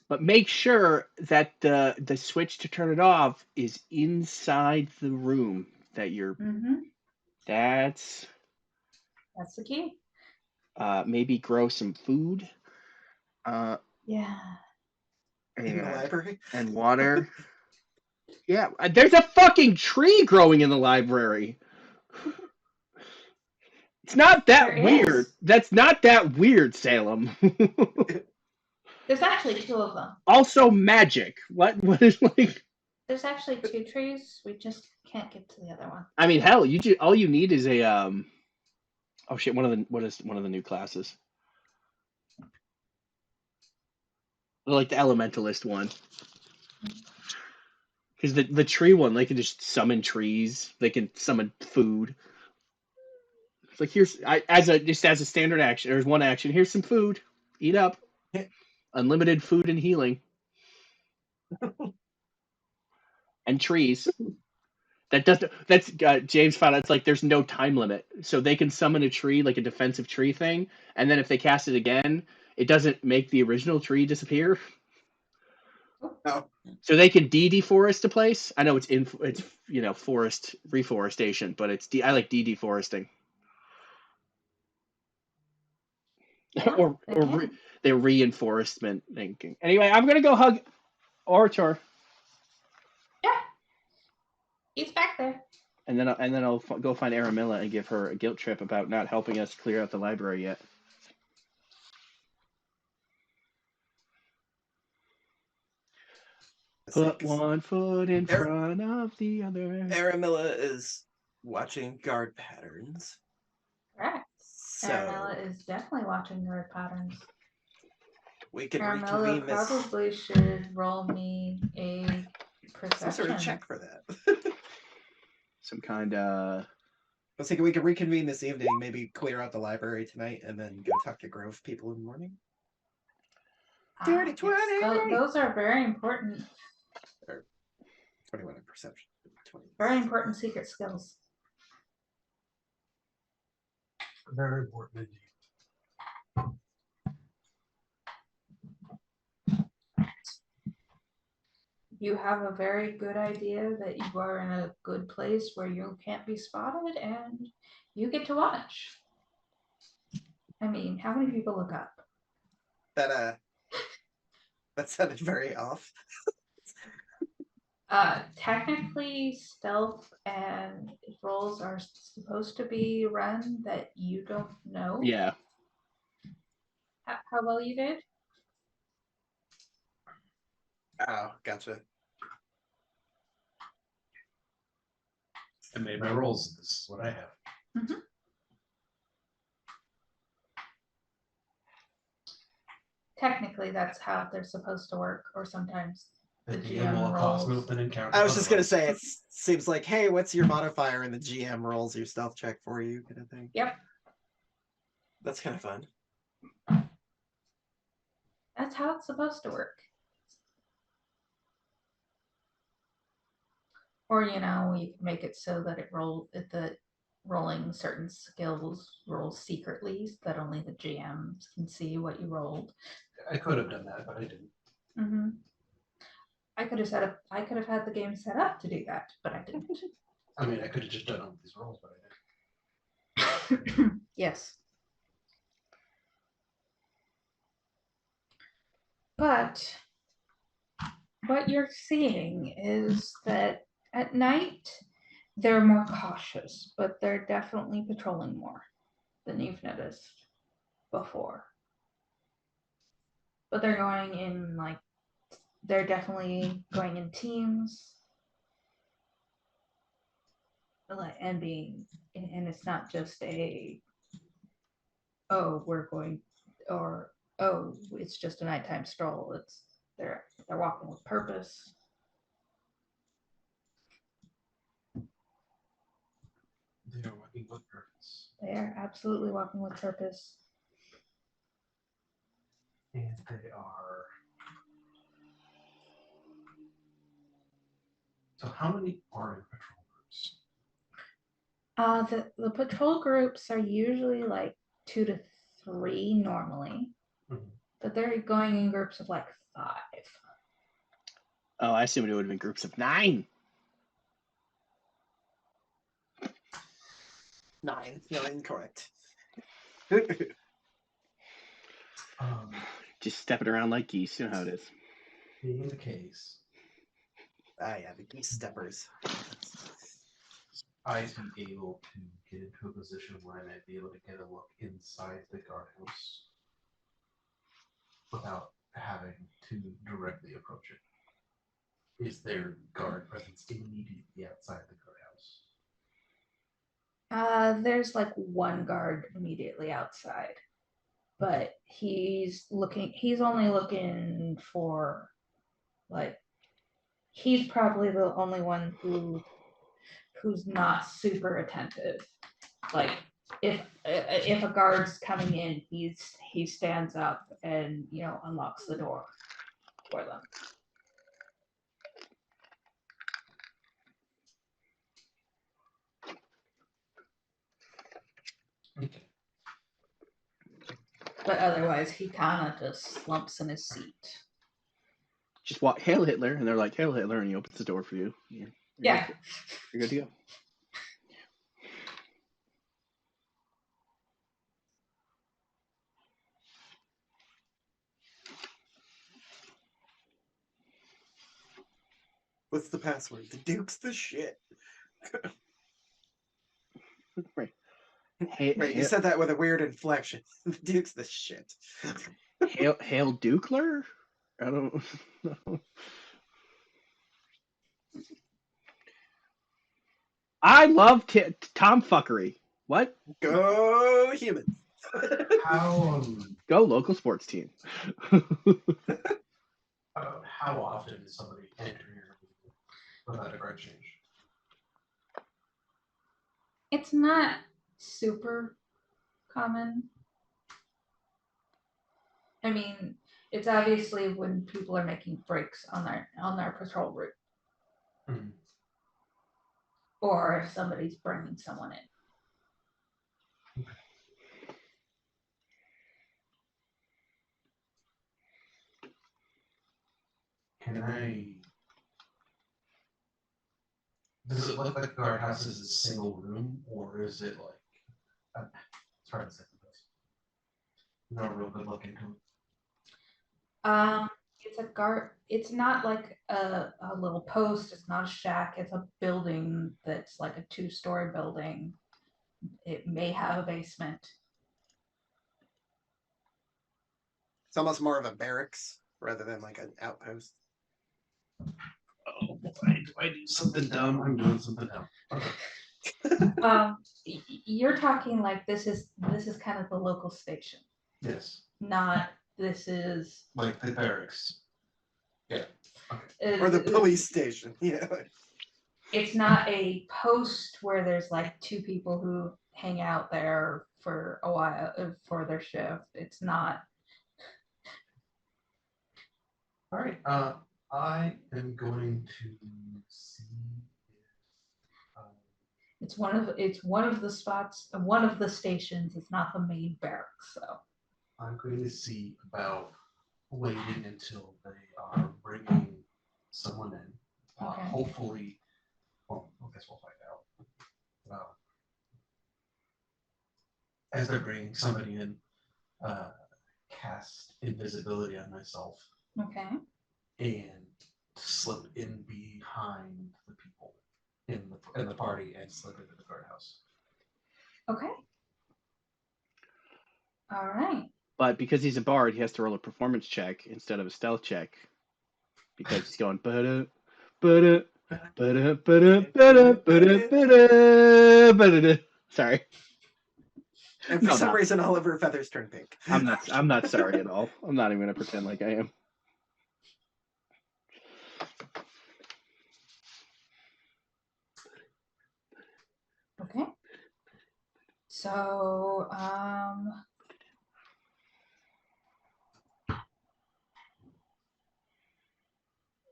But make sure that the switch to turn it off is inside the room that you're. Mm-hmm. That's the key. Maybe grow some food. Yeah. In the library? And water. Yeah, there's a fucking tree growing in the library. It's not that weird. That's not that weird, Salem. There's actually 2 of them. Also magic. What is like? There's actually 2 trees. We just can't get to the other one. I mean, hell, all you need is a Oh shit! What is one of the new classes? Like the elementalist one. Because the tree one, they can just summon trees. They can summon food. It's like as a standard action. There's one action. Here's some food. Eat up. Unlimited food and healing. And trees. That's James found out. It's like there's no time limit, so they can summon a tree, like a defensive tree thing, and then if they cast it again, it doesn't make the original tree disappear. Oh. So they can deforest a place. I know it's forest reforestation, but I like deforesting. or they're reinforcement thinking. Anyway, I'm gonna go hug Orator. Yeah, he's back there. And then I'll go find Aramilla and give her a guilt trip about not helping us clear out the library yet. Put one foot in front of the other. Aramilla is watching guard patterns. Correct. So Aramilla is definitely watching guard patterns. We can Aramilla reconvene this. probably should roll me a Some sort of Perception. check for that. Some kind of. I was thinking we could reconvene this evening, maybe clear out the library tonight, and then go talk to Grove people in the morning. Dirty Yes, 20! those are very important. 21 in perception. 20. Very important secret skills. Very important indeed. You have a very good idea that you are in a good place where you can't be spotted and you get to watch. I mean, how many people look up? That sounded very off. Technically, stealth and rolls are supposed to be run that you don't know. Yeah. How well you did? Oh, gotcha. I made my rolls. This is what I have. Mm-hmm. Technically, that's how they're supposed to work, or sometimes The the DM will cause an rolls. open encounter. I was just gonna otherwise. say, it seems like, hey, what's your modifier? And the GM rolls your stealth check for you, kind of thing. Yep. That's kind of fun. That's how it's supposed to work. Or, you know, you can make it so that rolling certain skills rolls secretly so that only the GMs can see what you rolled. I could have done that, but I didn't. Mm-hmm. I could have had the game set up to do that, but I didn't. I mean, I could have just done all of these rolls, but I didn't. Yes. But what you're seeing is that at night they're more cautious, but they're definitely patrolling more than you've noticed before. But they're going in they're definitely going in teams. And it's not just it's just a nighttime stroll. They're walking with purpose. They are working with purpose. They are absolutely walking with purpose. And they are. So, how many are in patrol groups? The patrol groups are usually like 2 to 3 normally, but they're going in groups of like 5. Oh, I assumed it would have been groups of 9. 9. No, incorrect. Just stepping around like geese. You know how it is. Being the case, yeah, the geese steppers. I'd be able to get into a position where I might be able to get a look inside the guardhouse without having to directly approach it. Is there guard presence immediately outside the guardhouse? There's like one guard immediately outside, but he's only looking for he's probably the only one who's not super attentive. Like if a guard's coming in, he stands up and unlocks the door for them. Okay. But otherwise, he kind of just slumps in his seat. Just walk, Hail Hitler, and they're like, Hail Hitler, and he opens the door for you. You're good to go. What's the password? The Duke's the shit. Right. Right, you said that with a weird inflection. The Duke's the shit. Hail Dukler? I don't know. I love tomfuckery. What? Go humans. Go local sports team. How often is somebody entering your without a great change. It's not super common. I mean, it's obviously when people are making breaks on their patrol route, Mm-hmm. or if somebody's bringing someone in. Can I? Does it look like the guardhouse is a single room, or is it like? It's hard to say. No real good look into it. It's a guard. It's not like a little post. It's not a shack. It's a building that's like a 2-story building. It may have a basement. It's almost more of a barracks rather than like an outpost. Oh boy, do I do something dumb? I'm doing something dumb. Okay. You're talking like this is kind of the local station, Yes. not this is Like the barracks. Yeah. Okay. Or the police station. Yeah. It's not a post where there's like 2 people who hang out there for a while for their shift. It's not. All right. I am going to see if It's one of the spots, one of the stations. It's not the main barracks. So I'm going to see about waiting until they are bringing someone in. Okay. Hopefully, well, I guess we'll find out. As they're bringing somebody in, cast invisibility on myself okay. and slip in behind the people in the party and slip into the guardhouse. Okay. All right. But because he's a bard, he has to roll a performance check instead of a stealth check. Because he's going ba-da, ba-da, ba-da, ba-da, ba-da, ba-da, ba-da, ba-da. Sorry. And for some reason, all of her feathers turn pink. I'm not sorry at all. I'm not even gonna pretend like I am. Okay. So,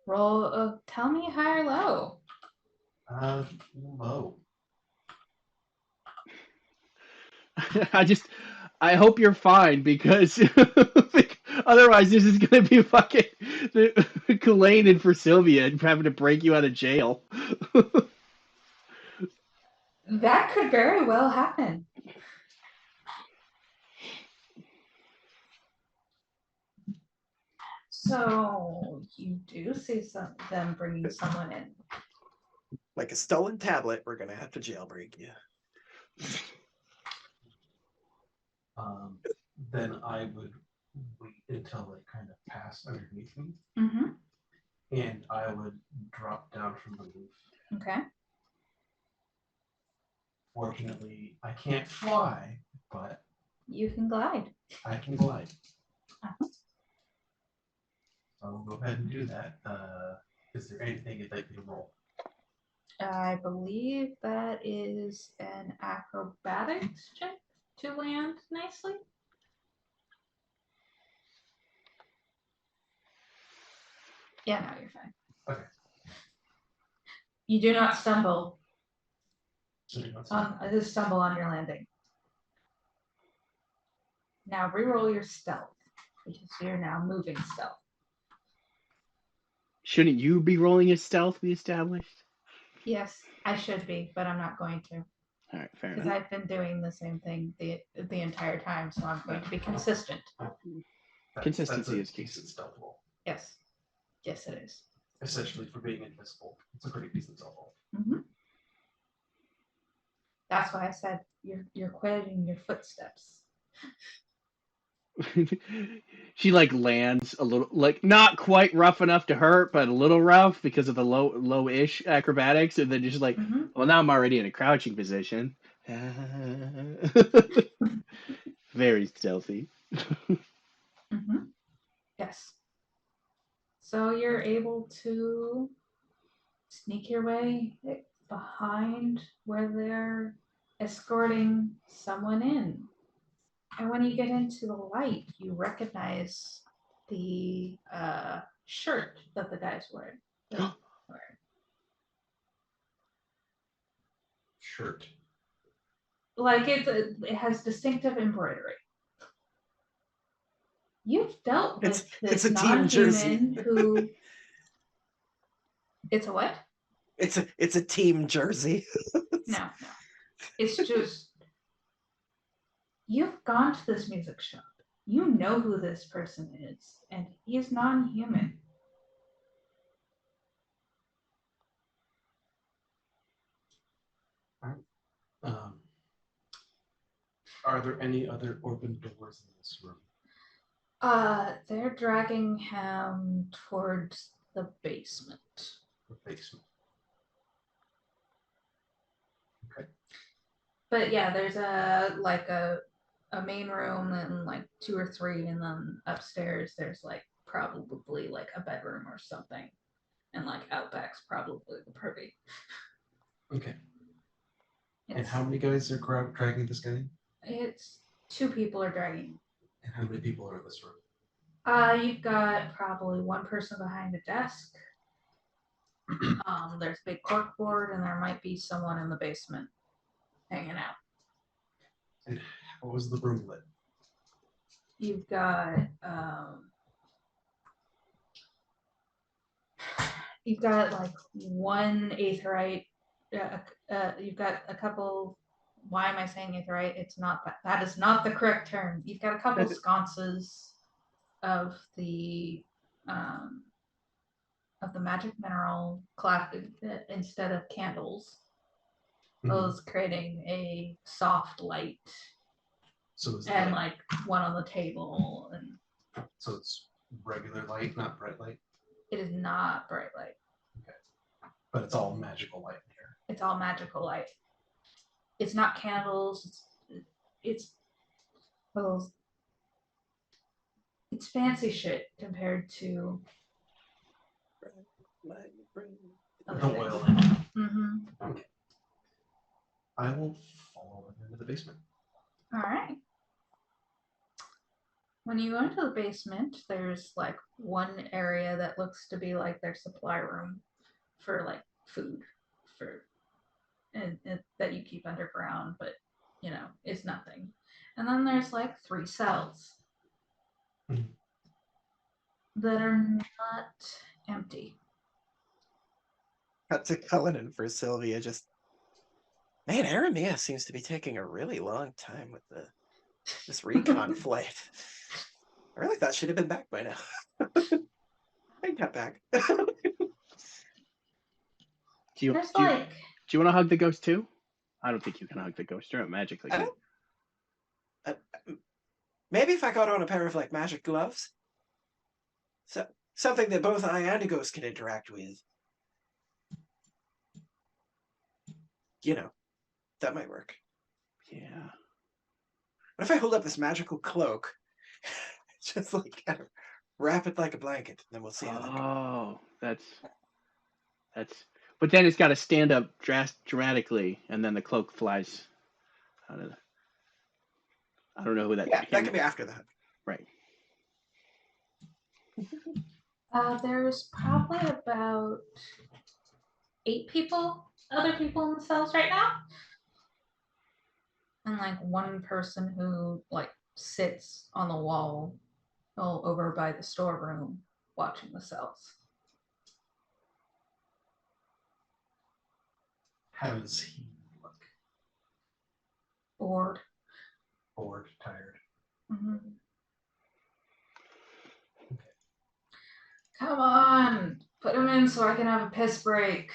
roll. Tell me high or low. Low. I hope you're fine because otherwise this is gonna be fucking Kulainen for Sylvia and having to break you out of jail. That could very well happen. So you do see them bringing someone in. Like a stolen tablet, we're gonna have to jailbreak you. Then I would wait until they kind of pass underneath me, and I would drop down from the roof. Okay. Fortunately, I can't fly, but you can glide. I can glide. So I'll go ahead and do that. Is there anything you'd like me to roll? I believe that is an acrobatics check to land nicely. Yeah, no, you're fine. Okay. You do not stumble. I Just stumble on your landing. Now reroll your stealth because you're now moving stealth. Shouldn't you be rolling his stealth? We established. Yes, I should be, but I'm not going to. All right, fair Because enough. I've been doing the same thing the entire time, so I'm going to be consistent. Consistency is key. Decent stealth roll. Yes. Yes, it is. Essentially, for being invisible, it's a pretty decent stealth roll. That's why I said you're quieting your footsteps. She like lands a little, like not quite rough enough to hurt, but a little rough because of the low-ish acrobatics, and then just like, well, now I'm already in a crouching position. Very stealthy. Yes. So you're able to sneak your way behind where they're escorting someone in. And when you get into the light, you recognize the shirt that the guy's wearing. Shirt. Like it has distinctive embroidery. You've dealt with It's this a team jersey. non-human who. It's a what? It's a team jersey. No. It's just you've gone to this music shop. You know who this person is, and he's non-human. Are there any other open doors in this room? They're dragging him towards the basement. The basement. Okay. But yeah, there's a main room and like 2 or 3, and then upstairs there's like probably like a bedroom or something, and like out back's probably the party. Okay. And how many guys are dragging this guy? It's 2 people are dragging. And how many people are in this room? You've got probably 1 person behind a desk. There's a big corkboard, and there might be someone in the basement hanging out. And how was the room lit? You've got like 1 aetherite. You've got a couple. Why am I saying aetherite? It's not that is not the correct term. You've got a couple sconces of the magic mineral class instead of candles. Those creating a soft light. So and like 1 on the table, and so it's regular light, not bright light. It is not bright light. Okay, but it's all magical light in here. It's all magical light. It's not candles. It's it's fancy shit compared to the oil. Mm-hmm. Okay. I will follow them into the basement. All right. When you go into the basement, there's like 1 area that looks to be like their supply room for like food and that you keep underground, but it's nothing. And then there's like 3 cells that are not empty. Cut to Cullinan for Sylvia. Man, Aramea seems to be taking a really long time with this recon flight. I really thought she'd have been back by now. I got back. Do you want to hug the ghost too? I don't think you can hug the ghost. You're not magically. Maybe if I got on a pair of like magic gloves. So something that both I and a ghost can interact with. That might work. Yeah. What if I hold up this magical cloak? Just like kind of wrap it like a blanket, and then we'll see how that goes. Oh, that's. But then it's got to stand up dramatically, and then the cloak flies out of. I don't know who that. Yeah, that can be after the hug. Right. There's probably about 8 other people in the cells right now, and like 1 person who like sits on the wall over by the storeroom watching the cells. How does he look? Bored, tired. Mm-hmm. Okay. Come on, put him in so I can have a piss break.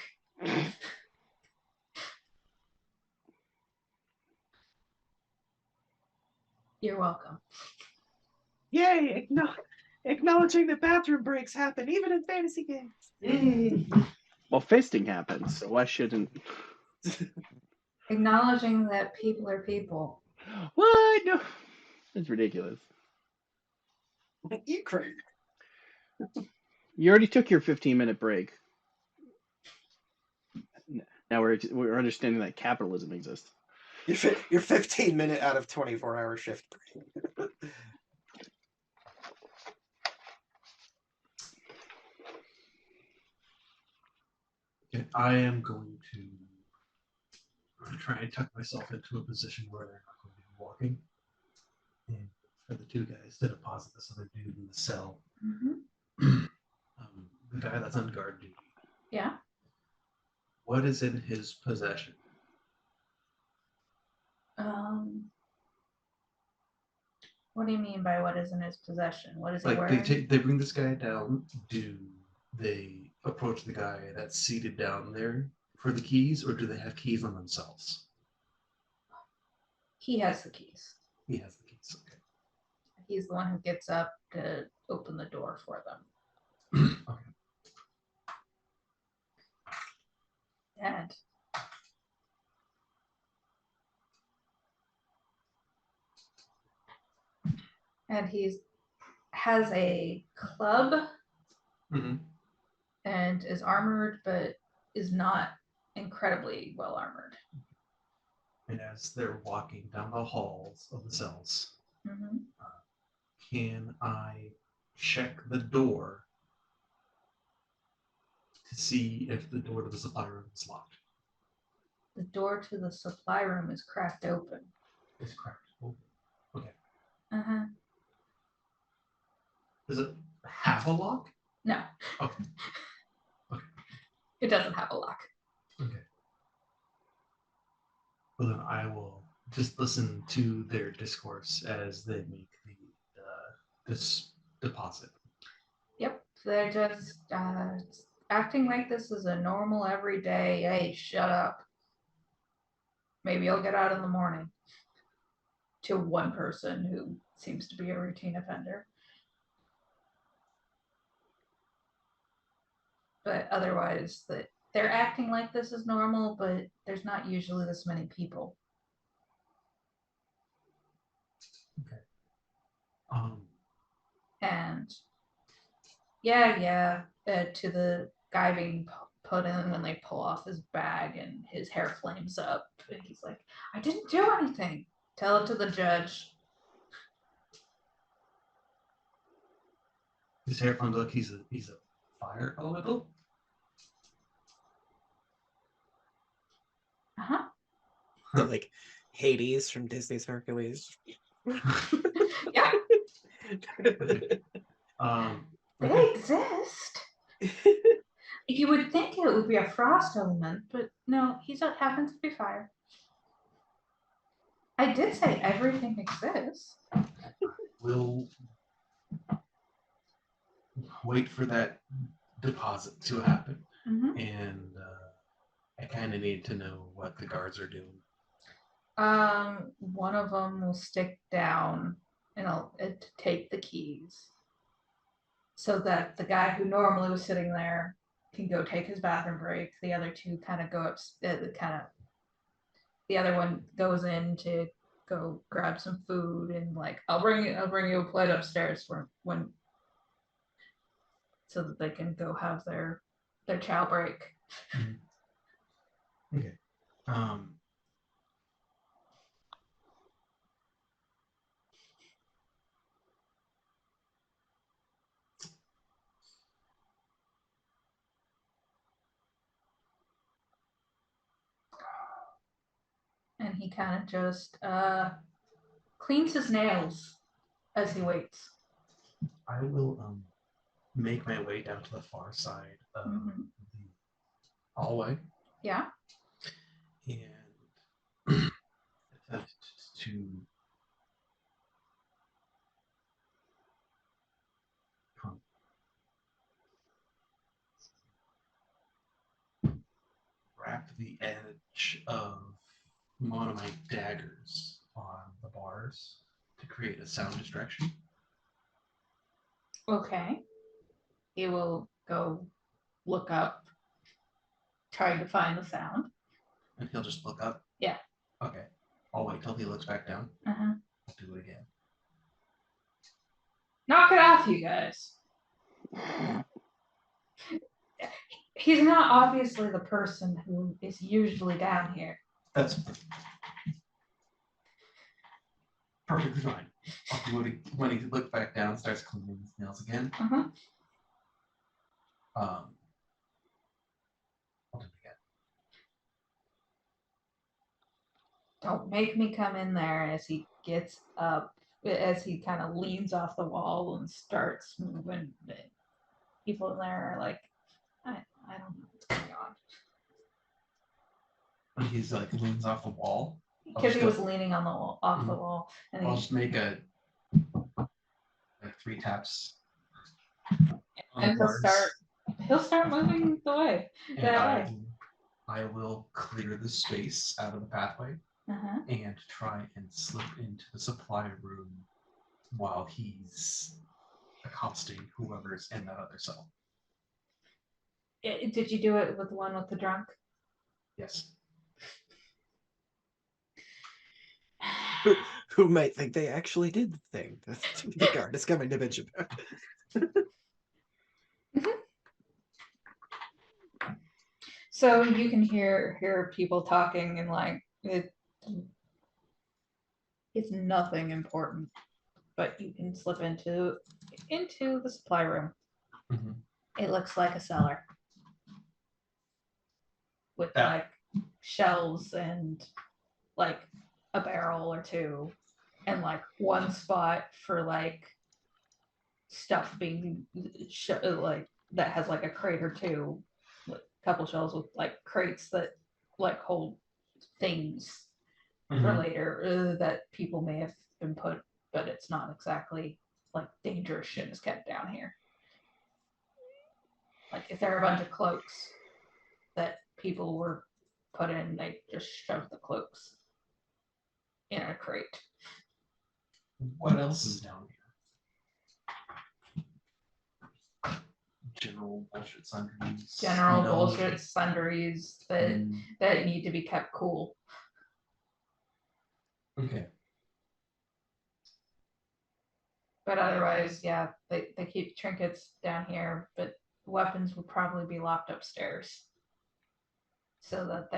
You're welcome. Yay! Acknowledging that bathroom breaks happen even in fantasy games. Well, fisting happens, so why shouldn't? Acknowledging that people are people. What? No, it's ridiculous. You crazy. You already took your 15-minute break. Now we're understanding that capitalism exists. Your 15-minute out of 24-hour shift break. Okay, I am going to try and tuck myself into a position where they're not going to be walking. And for the two guys to deposit this other dude in the cell. Mm-hmm. The guy that's on guard duty. Yeah. What is in his possession? What do you mean by what is in his possession? What is he Like wearing? they bring this guy down. Do they approach the guy that's seated down there for the keys, or do they have keys on themselves? He has the keys. He has the keys. Okay. He's the one who gets up to open the door for them. Okay. And he has a club Mm-hmm. and is armored, but is not incredibly well armored. And as they're walking down the halls of the cells, Mm-hmm. can I check the door to see if the door to the supply room is locked? The door to the supply room is cracked open. It's cracked open. Okay. Uh-huh. Does it have a lock? No. Okay. Okay. It doesn't have a lock. Okay. Well, then I will just listen to their discourse as they make this deposit. Yep. They're just acting like this is a normal everyday, hey, shut up. Maybe you'll get out in the morning. To one person who seems to be a routine offender. But otherwise, they're acting like this is normal, but there's not usually this many people. Okay. And yeah, to the guy being put in when they pull off his bag and his hair flames up. And he's like, I didn't do anything. Tell it to the judge. His hair flames like he's a fire elemental. Uh-huh. Like Hades from Disney's Hercules. Yeah. They Okay. exist. You would think it would be a frost element, but no, he just happens to be fire. I did say everything exists. We'll wait for that deposit to happen, Mm-hmm. and I kind of need to know what the guards are doing. One of them will stick down and take the keys, so that the guy who normally was sitting there can go take his bathroom break. The other two kind of go up. The other one goes in to go grab some food and like I'll bring you a plate upstairs for when so that they can go have their chow break. Mm-hmm. Okay. And he kind of just cleans his nails as he waits. I will make my way down to the far side of Mm-hmm. the hallway. Yeah. And attempt to wrap the edge of one of my daggers on the bars to create a sound distraction. Okay. He will go look up, trying to find the sound. And he'll just look up? Yeah. Okay. I'll wait till he looks back down. Uh-huh. I'll do it again. Knock it off, you guys. He's not obviously the person who is usually down here. That's perfectly fine. When he looks back down and starts cleaning his nails again, Uh-huh. I'll do it again. Don't make me come in there as he gets up, as he kind of leans off the wall and starts moving. People in there are like, I don't know what's going on. When he's like leans off the wall. Because he was leaning on the wall, off the wall. And I'll just make like 3 taps. And he'll start moving the way. I will clear the space out of the pathway Uh-huh. and try and slip into the supply room while he's accosting whoever's in that other cell. Did you do it with the one with the drunk? Yes. Who might think they actually did the thing? The guard is coming to bitch about. So you can hear people talking and like it's nothing important, but you can slip into the supply room. Mm-hmm. It looks like a cellar with like shelves and like a barrel or two and like one spot for like stuff being like that has like a crate or two, like, a couple shelves with like crates that like hold things for later that people may have been put, but it's not exactly like dangerous shit is kept down here. Like if there are a bunch of cloaks that people were put in, they just shoved the cloaks in a crate. What else is down here? General bullshit sundries. General bullshit sundries that need to be kept cool. Okay. But otherwise, yeah, they keep trinkets down here, but weapons would probably be locked upstairs. So that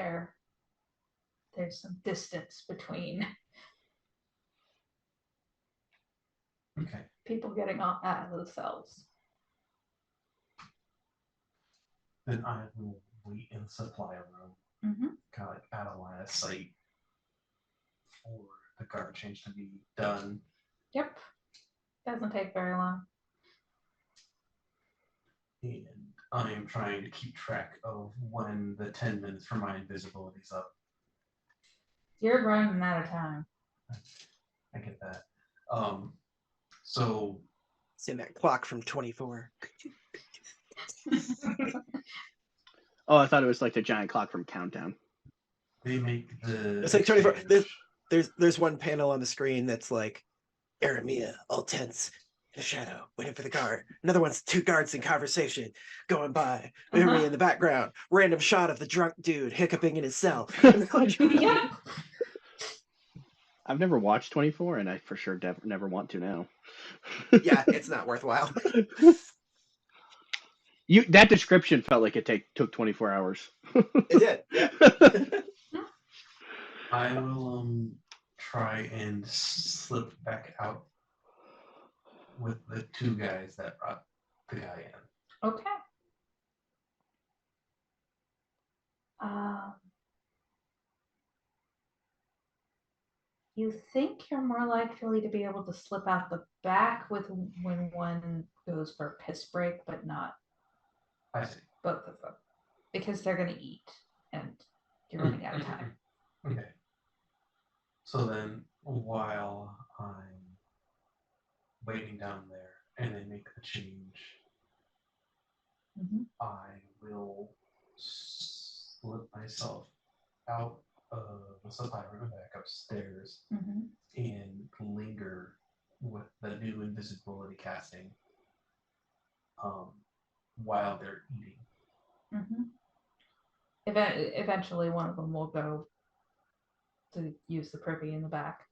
there's some distance between people getting out of the cells. Then I will wait in the supply room, kind of like out of line of sight, for the guard change to be done. Yep, doesn't take very long. And I am trying to keep track of when the 10 minutes for my invisibility's up. You're running out of time. I get that. So It's in that clock from 24. Oh, I thought it was like the giant clock from Countdown. They make the. It's like 24. There's one panel on the screen that's like, Aramia, all tense, in the shadow, waiting for the guard. Another one's 2 guards in conversation, going by. Aramia in the background, random shot of the drunk dude hiccuping in his cell. Yeah. I've never watched 24, and I for sure never want to now. Yeah, it's not worthwhile. That description felt like it took 24 hours. It did. Yeah. I will try and slip back out with the 2 guys that brought the guy in. Okay. You think you're more likely to be able to slip out the back when one goes for a piss break, but not I see. both of them, because they're going to eat and you're running out of time. Okay. So then, while I'm waiting down there and they make the change, I will slip myself out of the supply room back upstairs and linger with the new invisibility casting while they're eating. Eventually, one of them will go to use the privy in the back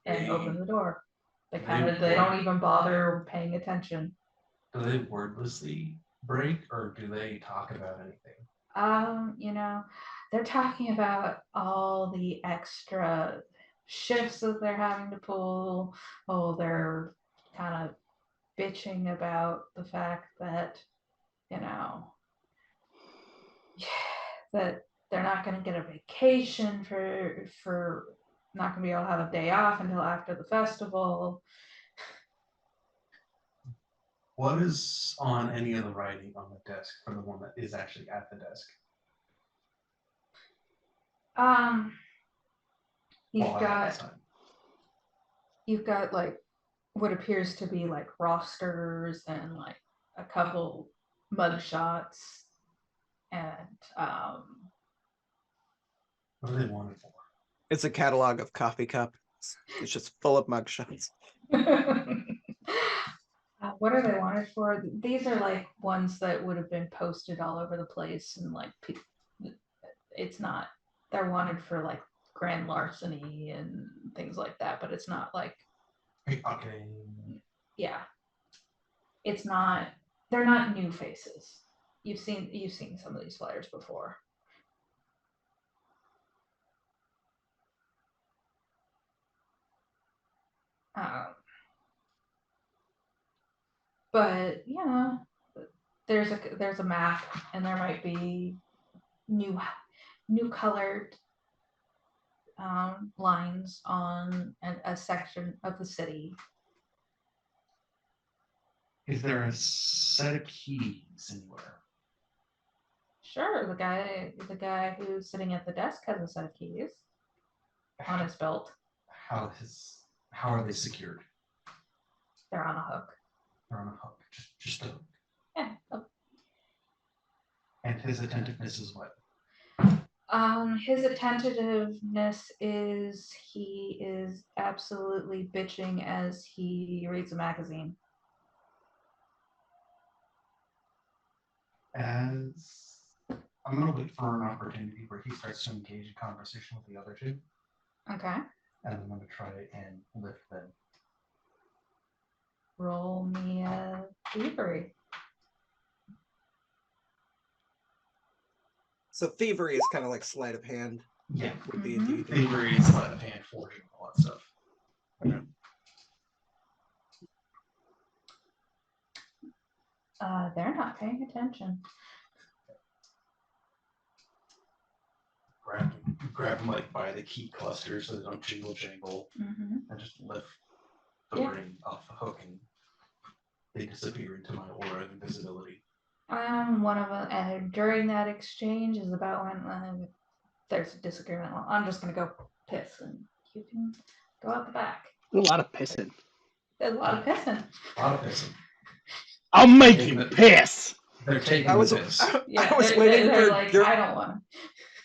and open the door. They don't even bother paying attention. Do they wordlessly break, or do they talk about anything? They're talking about all the extra shifts that they're having to pull. Oh, they're kind of bitching about the fact that, you know, that they're not going to get a vacation for not going to be able to have a day off until after the festival. What is on any of the writing on the desk for the one that is actually at the desk? Um, you've While I have this got time. you've got like what appears to be like rosters and like a couple mug shots and What do they want it for? It's a catalog of coffee cups. It's just full of mugshots. what are they wanted for? These are like ones that would have been posted all over the place and like it's not, they're wanted for like grand larceny and things like that, but it's not like, Okay. yeah, it's not, they're not new faces. You've seen some of these flyers before. Um, but there's a map and there might be new colored lines on a section of the city. Is there a set of keys anywhere? Sure, the guy who's sitting at the desk has a set of keys on his belt. How are they secured? They're on a hook. They're on a hook. Just a hook. Yeah. Oh. And his attentiveness is what? His attentiveness is he is absolutely bitching as he reads a magazine. As I'm gonna wait for an opportunity where he starts to engage in conversation with the other two. Okay. And I'm gonna try and lift them. Roll me a thievery. So thievery is kind of like sleight of hand. Yeah. Would be Mhm. a D&D. Thievery, sleight of hand, forging, all that stuff. They're not paying attention. Grab them like by the key clusters so they don't jingle jangle, and just lift the ring off the hook, and they disappear into my aura of invisibility. One of them, and during that exchange is about when there's a disagreement. Well, I'm just gonna go piss, and you can go out the back. A lot of pissing. There's a lot of pissing. A lot of pissing. I'll make you piss. They're taking I was piss. Yeah, I was waiting they're for like, I don't want to.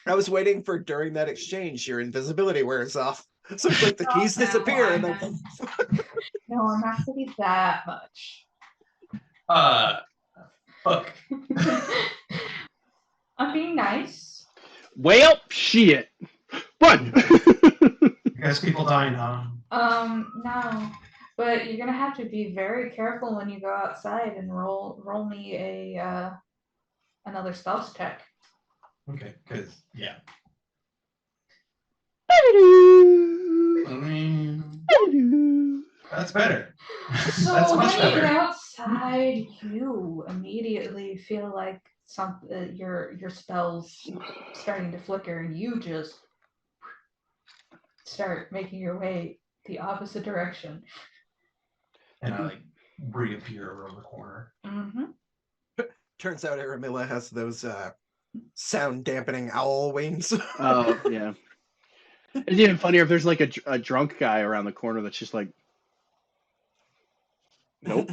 I was waiting for during that exchange your invisibility wears off. So it's like the Oh, keys no, disappear and I'm then No, I'm not gonna be that much. Fuck. I'm being nice. Well, shit. Run. You guys, people dying, huh? No. But you're gonna have to be very careful when you go outside and roll me a another stealth check. Okay, because yeah. That's better. So That's much when you get better. outside, you immediately feel like your spells starting to flicker, and you just start making your way the opposite direction. And I like reappear around the corner. turns out Aramilla has those sound dampening owl wings. Oh, yeah. It's even funnier if there's like a drunk guy around the corner that's just like, nope.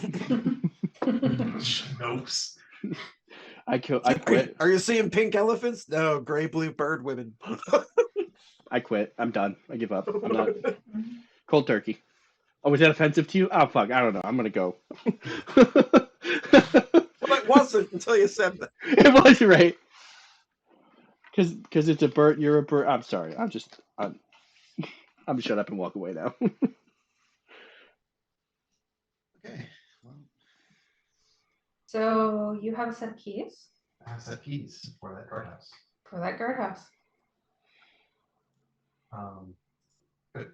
Nopes. I quit. Are you seeing pink elephants? No, gray blue bird women. I quit. I'm done. I give up. I'm not. Cold turkey. Oh, was that offensive to you? Oh, fuck. I don't know. I'm going to go. Well, it wasn't until you said that. It was, right? Because it's a bird. You're a bird. I'm sorry. I'm gonna shut up and walk away now. Okay. Well, So you have a set of keys I have set keys for that guardhouse. for that guardhouse. Good.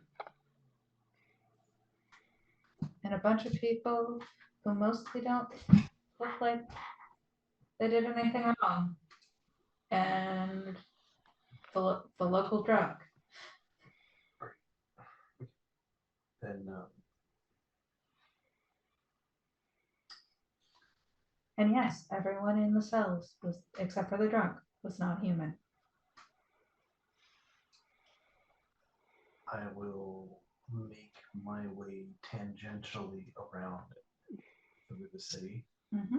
And a bunch of people who mostly don't look like they did anything wrong. And the local drug. Then And yes, everyone in the cells, was, except for the drunk, was not human. I will make my way tangentially around through the city. Mm-hmm.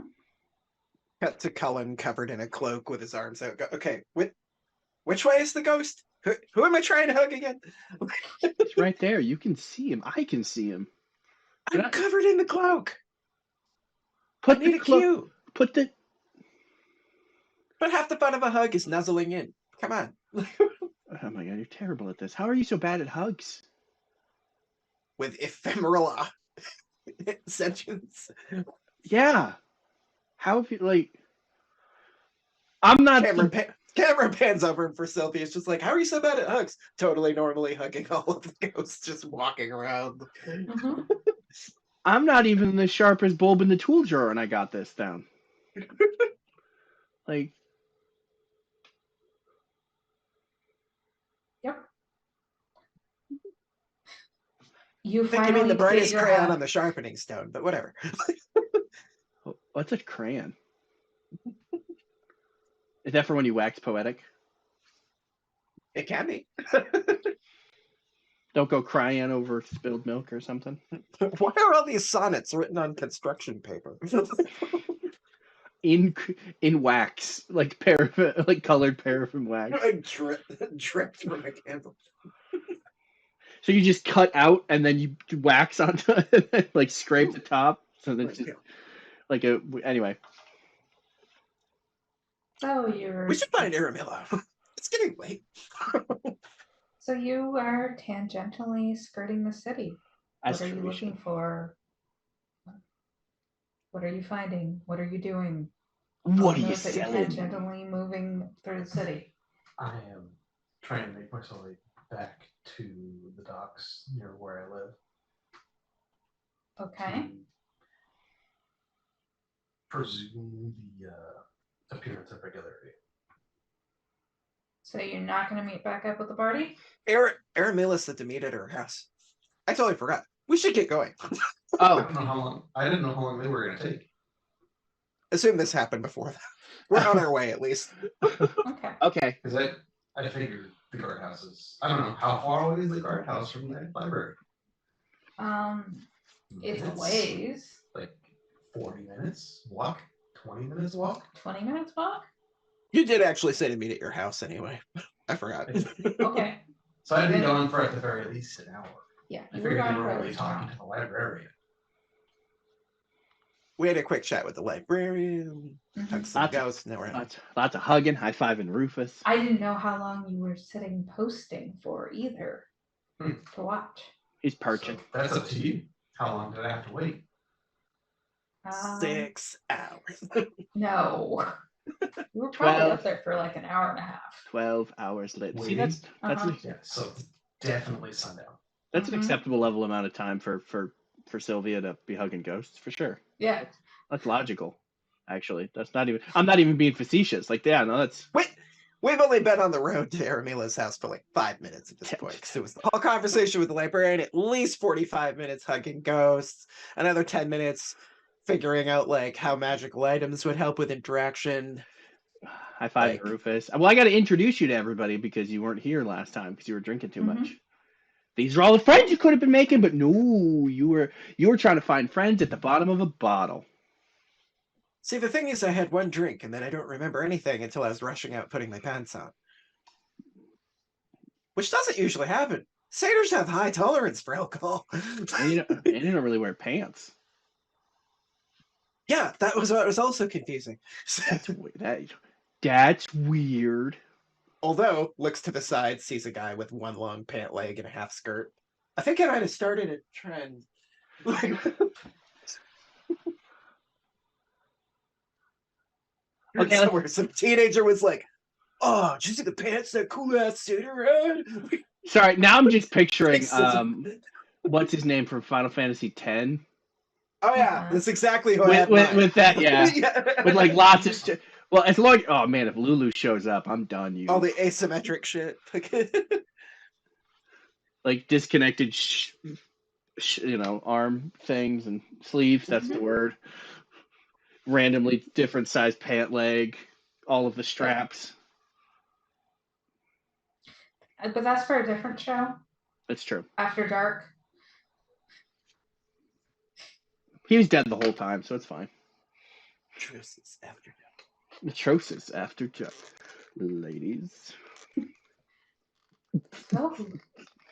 Cut to Cullen covered in a cloak with his arms out. Okay, which way is the ghost? Who am I trying to hug again? It's right there. You can see him. I can see him. I'm covered in the cloak. Put I need the a cloak. cue. Put the. But half the fun of a hug is nuzzling in. Come on. Oh my god, you're terrible at this. How are you so bad at hugs? With ephemeral sentience. Yeah. How have you like? I'm not. Camera pans over for Sylvia. It's just like, how are you so bad at hugs? Totally normally hugging all of the ghosts, just walking around. Mm-hmm. I'm not even the sharpest bulb in the tool drawer, and I got this down. Like. Yep. You I think you mean finally the brightest figure crayon out. on the sharpening stone, but whatever. What's a crayon? Is that for when you wax poetic? It can be. Don't go crying over spilled milk or something. Why are all these sonnets written on construction paper? in wax, like paraffin, like colored paraffin wax. Like drip from a candle. So you just cut out and then you wax onto it, like scrape the top. So that's just like a anyway. So you're. We should find Aramilla. It's getting late. So you are tangentially skirting the city. As What are you looking for? What are you finding? What are you doing? What are you Knows that you're selling? tangentially moving through the city. I am trying to make myself way back to the docks near where I live. Okay. To presume the appearance of regularity. So you're not going to meet back up with the party? Aramilla's said to meet at her house. I totally forgot. We should get going. I don't know how long. I didn't know how long they were going to take. Assume this happened before that. We're on our way, at least. Okay. Okay. Because I figured the guardhouse is. I don't know how far away is the guardhouse from the library. It's Minutes? ways. Like 40 minutes walk, 20 minutes walk. 20 minutes walk? You did actually say to meet at your house anyway. I forgot. Okay. So I'd be gone for at the very least an hour. Yeah, I you were figured they gone were for at only least talking an to the librarian. We had a quick chat with the librarian. Hugged some ghosts. Now we're lots of hugging, high fiving Rufus. I didn't know how long you were sitting posting for either to watch. He's perching. So that's up to you. How long did I have to wait? 6 hours. No. You were probably 12. up there for like an hour and a half. 12 hours later. See, Waiting? that's Yeah, so definitely sundown. That's an acceptable level amount of time for Sylvia to be hugging ghosts, for sure. Yeah. That's logical, actually. That's not even. I'm not even being facetious. Like, yeah, no, that's. Wait, we've only been on the road to Aramilla's house for like 5 minutes at this point. So it was the whole conversation with the librarian, at least 45 minutes hugging ghosts, another 10 minutes figuring out like how magical items would help with interaction. High five, Rufus. Well, I got to introduce you to everybody because you weren't here last time because you were drinking too much. These are all the friends you could have been making, but no, you were trying to find friends at the bottom of a bottle. See, the thing is, I had one drink and then I don't remember anything until I was rushing out putting my pants on. Which doesn't usually happen. Satyrs have high tolerance for alcohol. And you don't really wear pants. Yeah, that was what was also confusing. That's weird. Although, looks to the side, sees a guy with one long pant leg and a half skirt. I think I might have started a trend. Okay, somewhere some teenager was like, "Oh, did you see the pants that cool ass skater had?" sorry. Now I'm just picturing It's such what's his name from Final Fantasy X? Oh yeah, Uh-huh. that's exactly who I had in mind. With that, yeah. Yeah. With like lots of well, as long oh man, if Lulu shows up, I'm done. You all the asymmetric shit. like disconnected, arm things and sleeves. That's the word. Randomly different size pant leg, all of the straps. But that's for a different show. That's true. After Dark. He was dead the whole time, so it's fine. Netrosis after Netrosis after dark, ladies. So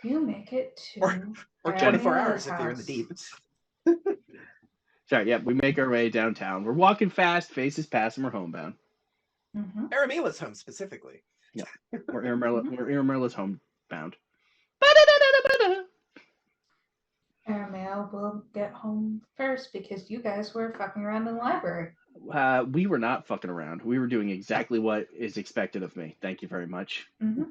you make it to or 24 Ariana's hours if you're in the house. deep. Sorry, yeah, we make our way downtown. We're walking fast, faces past, and we're homebound. Mm-hmm. Aramila's home specifically. Yeah, we're Iramila's homebound. Aramel will get home first because you guys were fucking around in the library. We were not fucking around. We were doing exactly what is expected of me. Thank you very much. Mm-hmm.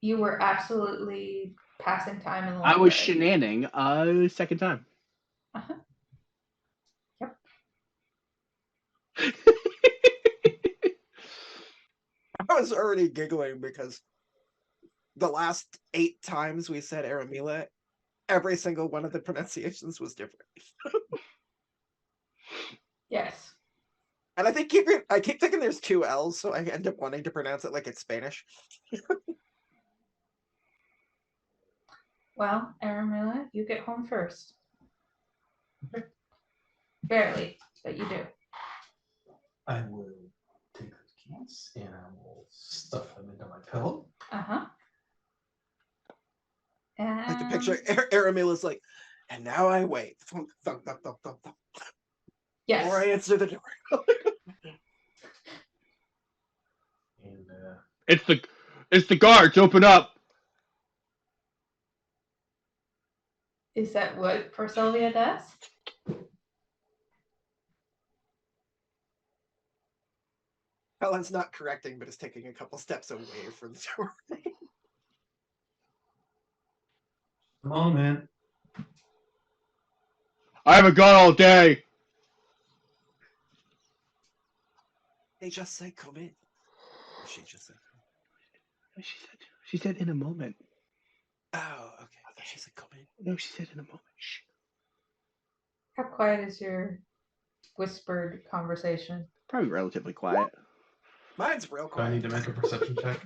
You were absolutely passing time in the library. I was shenanigans a second time. Uh-huh. Yep. I was already giggling because the last 8 times we said Aramila, every single one of the pronunciations was different. Yes. And I keep thinking there's 2 L's, so I end up wanting to pronounce it like it's Spanish. Well, Aramila, you get home first. Barely, but you do. I will take those keys and I will stuff them into my pillow. Uh-huh. I like to picture Aramila's like, and now I wait. Thump, thump, thump, thump, thump, thump. Yes. Or I answer the door. And It's the guards. Open up. Is that what Sylvia does? Helen's not correcting, but is taking a couple steps away from the door. moment. I haven't gone all day. They just say come in. Or she just said come in. She said in a moment. in. Oh, okay. I thought she said come in. No, she said in a moment. Shh. How quiet is your whispered conversation? Probably relatively quiet. Mine's real Do I need quiet. to make a perception check?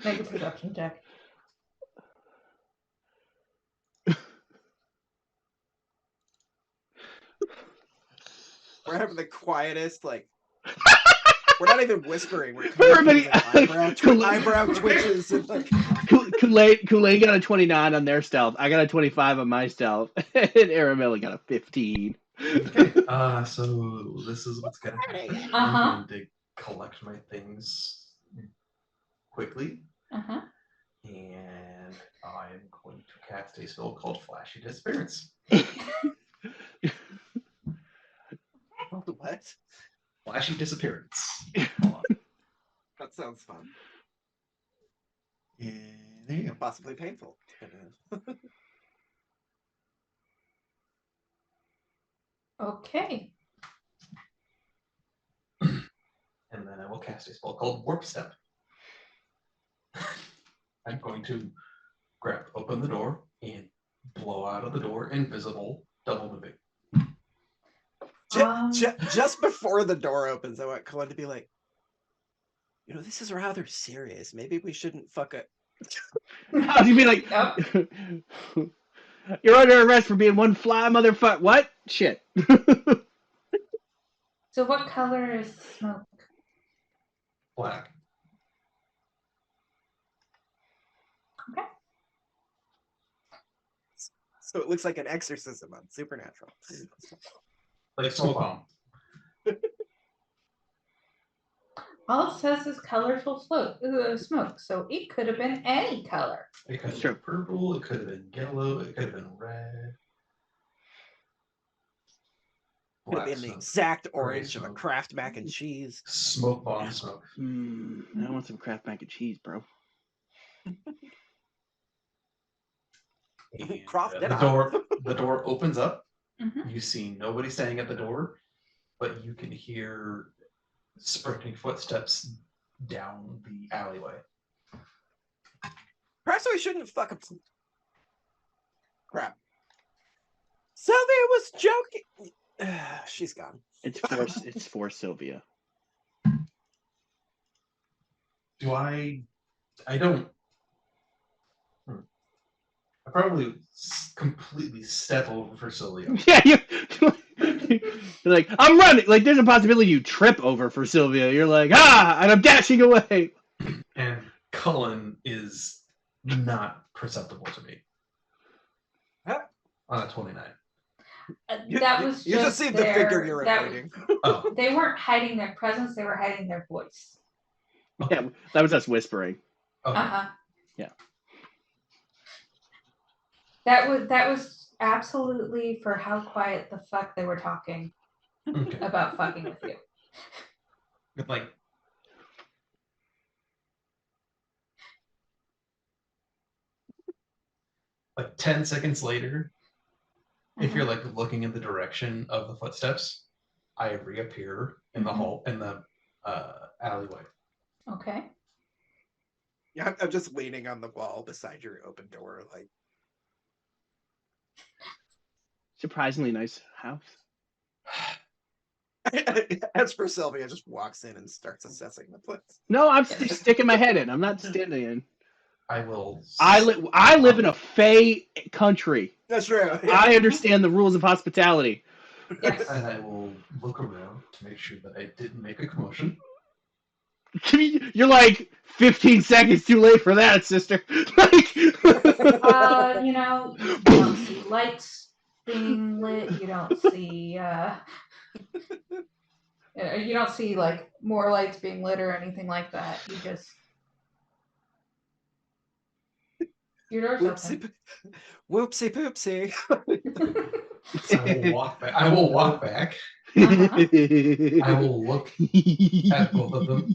Make a perception check. We're having the quietest, like, we're not even whispering. We're Everybody- eyebrow twitches and like. Kool-Aid got a 29 on their stealth. I got a 25 on my stealth. And Aramilla got a 15. Okay. So this is what's gonna happen. Uh-huh. I'm going to collect my things quickly, Uh-huh. and I'm going to cast a spell called Flashy Disappearance. What? Flashy Disappearance. That sounds fun. Yeah, possibly painful. Okay. And then I will cast a spell called Warp Step. I'm going to open the door and blow out of the door invisible, double moving. Just before the door opens, I want Cullen to be like, this is rather serious. Maybe we shouldn't fuck it. How do you mean like, you're under arrest for being one fly motherfucker? What? Shit. So what color is smoke? Black. Okay. So it looks like an exorcism on Supernatural. Like smoke bomb. All it says is colorful smoke, so it could have been any color. It could have been purple, it could have been yellow, it could have been red. Could have black been the smoke, exact gray orange of a smoke, Kraft mac and cheese. smoke bomb smoke. I want some Kraft mac and cheese, bro. And, Kraft the dinner. door opens up. Mhm. You see nobody standing at the door, but you can hear sprinting footsteps down the alleyway. Perhaps we shouldn't fucking. Crap. Sylvia was joking. She's gone. It's for Sylvia. Do I don't. I probably completely step over for Sylvia. Yeah, you're like, I'm running. Like, there's a possibility you trip over for Sylvia. You're like, and I'm dashing away. And Cullen is not perceptible to me. Huh? On a 29. That was you just see the figure you're avoiding. Oh, They weren't hiding their presence; they were hiding their voice. Yeah, that was us whispering. okay. Yeah. That was absolutely for how quiet the fuck they were talking Okay. about fucking with you. Like 10 seconds later, if you're like looking in the direction of the footsteps, I reappear in the hall in the alleyway. Okay. Yeah, I'm just leaning on the wall beside your open door, like. Surprisingly nice house. As for Sylvia, just walks in and starts assessing the place. No, I'm just sticking my head in. I'm not standing in. I will. I live in a Fey country. That's true. I understand the rules of hospitality. Yes. And I will look around to make sure that I didn't make a commotion. You're like 15 seconds too late for that, sister. Like, You don't see lights being lit. You don't see you don't see like more lights being lit or anything like that. You just your door's open. Whoopsie poopsie. So I will walk back. I will walk back. I will look at both of them.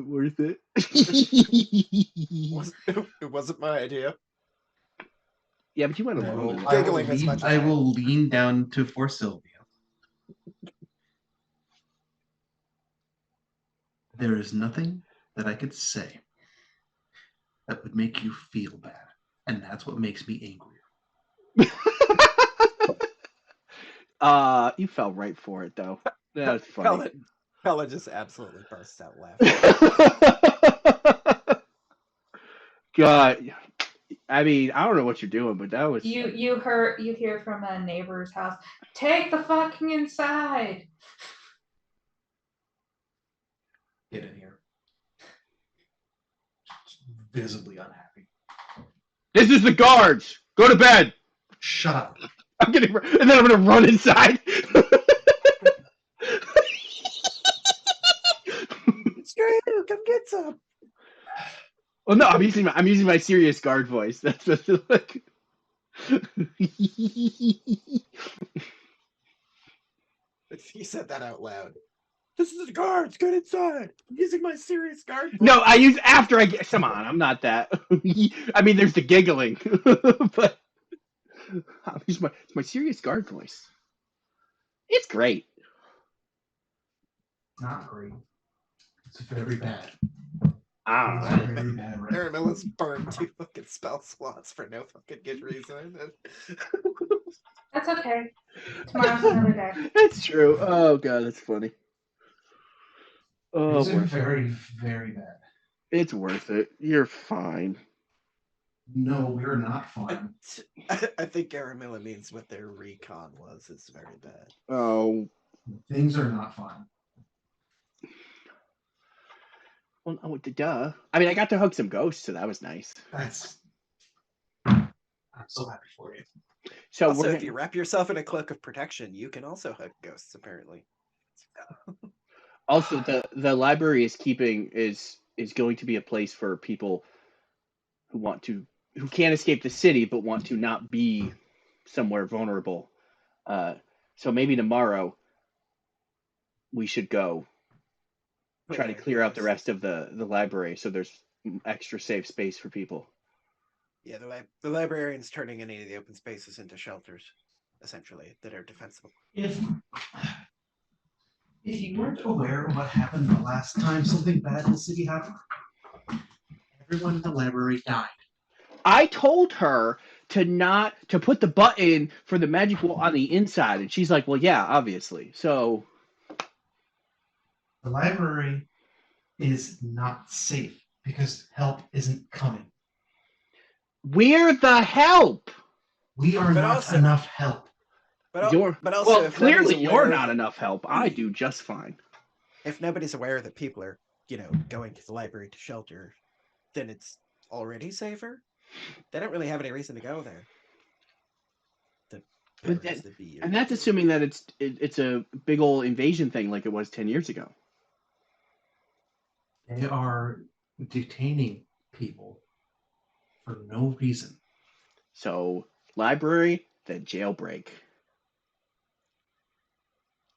Worth it. It wasn't my idea. Yeah, but you went I alone. will, Giggling as much as I will lean down for Sylvia. There is nothing that I could say that would make you feel bad, and that's what makes me angrier. You fell right for it though. That was funny. Pella just absolutely bursts out laughing. God, I mean, I don't know what you're doing, but that was you hear from a neighbor's house. Take the fucking inside. Get in here. Visibly unhappy. This is the guards. Go to bed. Shut up. And then I'm gonna run inside. Screw you! Come get some. Well, no, I'm using my serious guard voice. That's what it's like. He said that out loud. This is the guards. Get inside. I'm using my serious guard voice. No, I use after I get. Come on, I'm not that. I mean, there's the giggling, but I'll use my serious guard voice. It's great. Not great. It's very bad. Ah, Very bad. Right? Aramilla's burned 2 fucking spell slots for no fucking good reason. That's okay. Tomorrow's another day. that's true. Oh god, that's funny. Oh, These are very, very bad. it's worth it. You're fine. No, we're not fine. I think Aramilla means what their recon was. It's very bad. Oh, Things are not fine. well, oh, duh. I mean, I got to hug some ghosts, so that was nice. I'm so happy for you. So Also, if you wrap yourself in a cloak of protection, you can also hug ghosts, apparently. also the library is going to be a place for people who can't escape the city but want to not be somewhere vulnerable. So maybe tomorrow we should go try to clear out the rest of the library so there's extra safe space for people. Yeah, the librarian's turning any of the open spaces into shelters, essentially, that are defensible. If you weren't aware of what happened the last time something bad in the city happened, everyone in the library died. I told her to put the button for the magic wall on the inside, and she's like, "Well, yeah, obviously." So the library is not safe because help isn't coming. We're the help. We are not enough help. But also, well, clearly you're not enough help. I do just fine. If nobody's aware that people are, going to the library to shelter, then it's already safer. They don't really have any reason to go there. And that's assuming that it's a big old invasion thing like it was 10 years ago. They are detaining people for no reason. So, library, then jailbreak.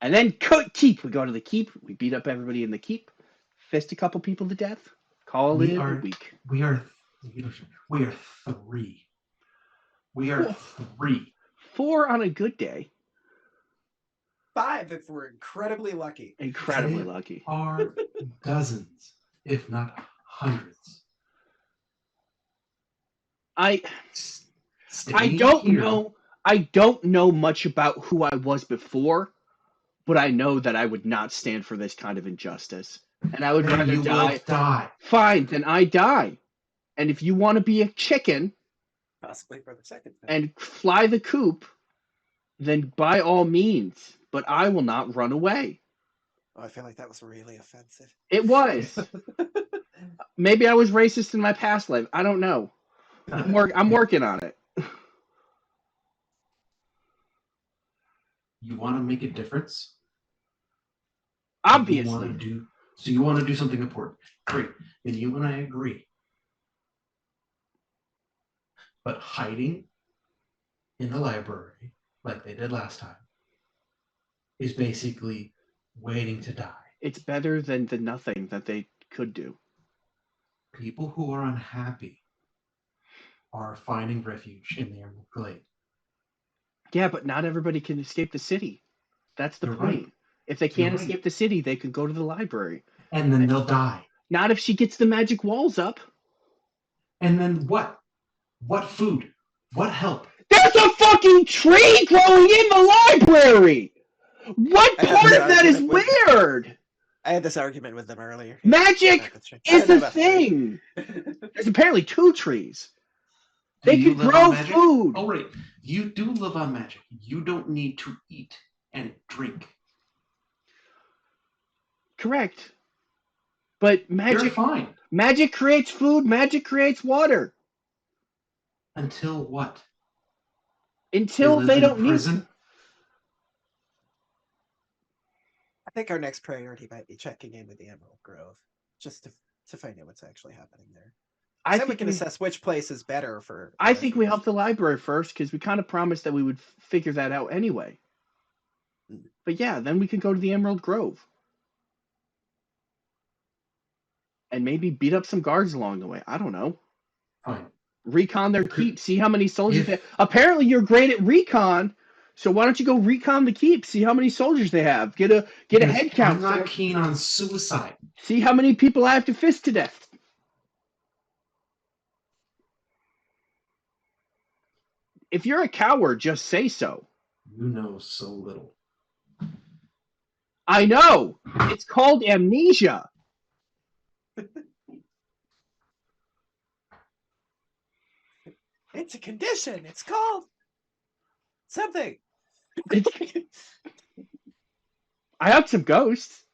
And then keep. We go to the keep. We beat up everybody in the keep. Fist a couple people to death. Call it a week. We are 3. We are 3. 4 on a good day. 5 if we're incredibly lucky. Incredibly lucky. Are dozens, if not hundreds. I don't know much about who I was before, but I know that I would not stand for this kind of injustice. And I would rather die. Fine, then I die. And if you want to be a chicken, possibly for the second time, and fly the coop, then by all means. But I will not run away. Oh, I feel like that was really offensive. It was. Maybe I was racist in my past life. I don't know. I'm working on it. You want to make a difference? Obviously. You want to do something important. Great. Then you and I agree. But hiding in the library, like they did last time, is basically waiting to die. It's better than the nothing that they could do. People who are unhappy are finding refuge in the Emerald Glade. Yeah, but not everybody can escape the city. That's the point. Right. If they can't escape the city, they can go to the library. And then they'll die. Not if she gets the magic walls up. And then what? What food? What help? There's a fucking tree growing in the library! What part of that is weird? I had this argument with them earlier. Magic is a thing. There's apparently 2 trees. They can grow food. Oh, right. You do live on magic. You don't need to eat and drink. Correct. But magic, you're fine. Magic creates food. Magic creates water. Until what? Until they don't need to. I think our next priority might be checking in with the Emerald Grove, just to find out what's actually happening there. I think we can assess which place is better for. I think we help the library first because we kind of promised that we would figure that out anyway. But yeah, then we can go to the Emerald Grove. And maybe beat up some guards along the way. I don't know. Fine. Recon their keep. See how many soldiers they have. Apparently you're great at recon. So why don't you go recon the keep? See how many soldiers they have. Get a head count. I'm not keen on suicide. See how many people I have to fist to death. If you're a coward, just say so. You know so little. I know. It's called amnesia. It's a condition. It's called something. I have some ghosts.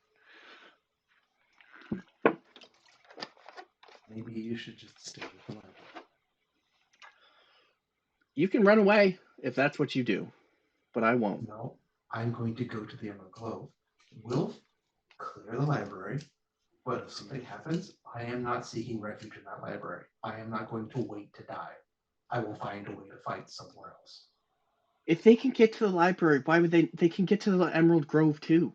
Maybe you should just stay with the library. You can run away if that's what you do, but I won't. No, I'm going to go to the Emerald Grove. We'll clear the library, but if something happens, I am not seeking refuge in that library. I am not going to wait to die. I will find a way to fight somewhere else. If they can get to the library, why would they can get to the Emerald Grove too?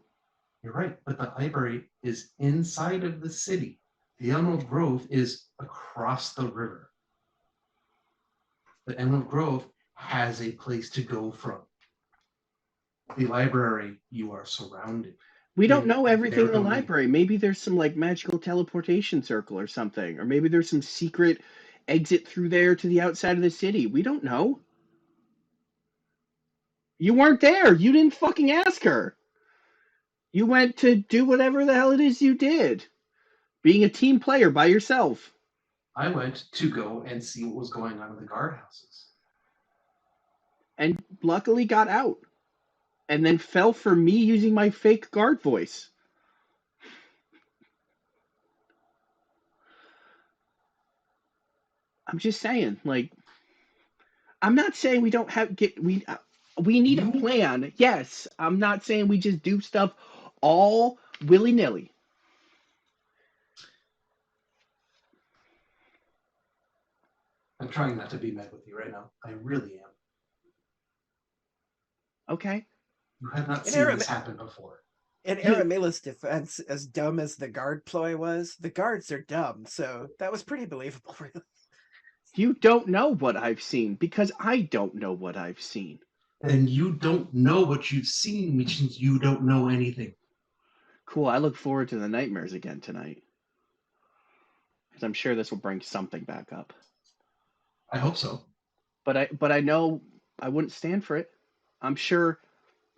You're right, but the library is inside of the city. The Emerald Grove is across the river. The Emerald Grove has a place to go from. The library, you are surrounded. We don't In know everything in their the domain. library. Maybe there's some like magical teleportation circle or something, or maybe there's some secret exit through there to the outside of the city. We don't know. You weren't there. You didn't fucking ask her. You went to do whatever the hell it is you did. Being a team player by yourself. I went to go and see what was going on in the guardhouses. And luckily got out. And then fell for me using my fake guard voice. I'm just saying, like, I'm not saying we don't have we need a plan. Yes, I'm not saying we just do stuff all willy-nilly. I'm trying not to be mad with you right now. I really am. Okay. You have not In seen this happen before. In Aramila's defense, as dumb as the guard ploy was, the guards are dumb, so that was pretty believable, really. You don't know what I've seen because I don't know what I've seen. And you don't know what you've seen, which means you don't know anything. Cool. I look forward to the nightmares again tonight. Because I'm sure this will bring something back up. I hope so. But I know I wouldn't stand for it. I'm sure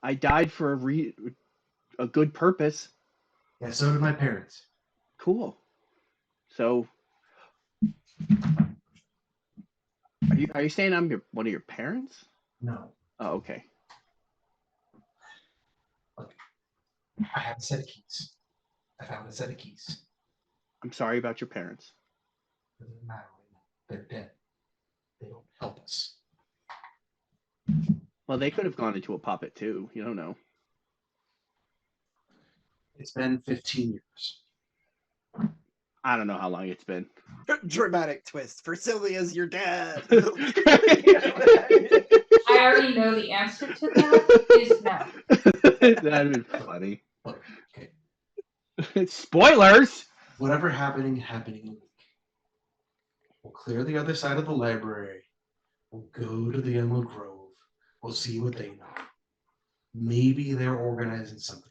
I died for a good purpose. Yeah, so did my parents. Cool. So are you saying I'm one of your parents? No. Oh, okay. Look, I have a set of keys. I found a set of keys. I'm sorry about your parents. It doesn't matter right now. They're dead. They don't help us. Well, they could have gone into a puppet too. You don't know. It's been 15 years. I don't know how long it's been. Dramatic twist. For Sylvia's your dad. I already know the answer to that is no. That'd be funny. Look, okay. Spoilers! Whatever happening in a week. We'll clear the other side of the library. We'll go to the Emerald Grove. We'll see what they know. Maybe they're organizing something.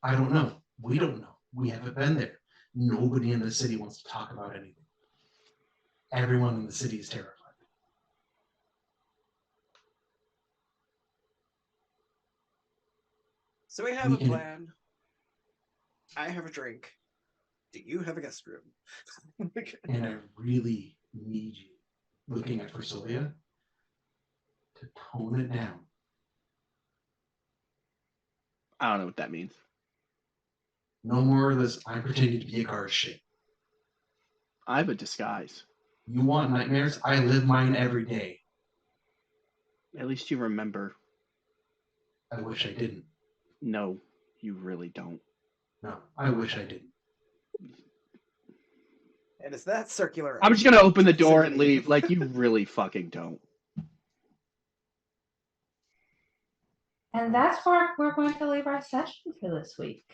I don't know. We don't know. We haven't been there. Nobody in the city wants to talk about anything. Everyone in the city is terrified. So we have a plan. I have a drink. Do you have a guest room? And I really need you, looking at Priscilla, to tone it down. I don't know what that means. No more of this, I'm pretending to be a guard shit. I have a disguise. You want nightmares? I live mine every day. At least you remember. I wish I didn't. No, you really don't. No, I wish I didn't. And it's that circular. I'm just gonna open the door and leave. Like, you really fucking don't. And that's where we're going to leave our session for this week.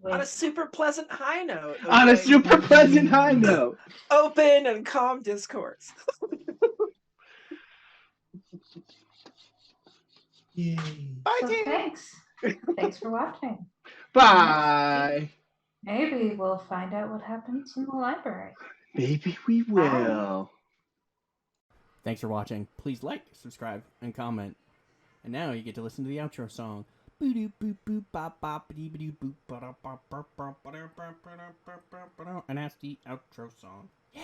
On a super pleasant high note. On a super pleasant high note. Open and calm discourse. Yay. Bye, So team. thanks. Thanks for watching. Bye. Maybe we'll find out what happens in the library. Maybe we will. Thanks for watching. Please like, subscribe, and comment. And now you get to listen to the outro song. And that's the outro song. Yeah.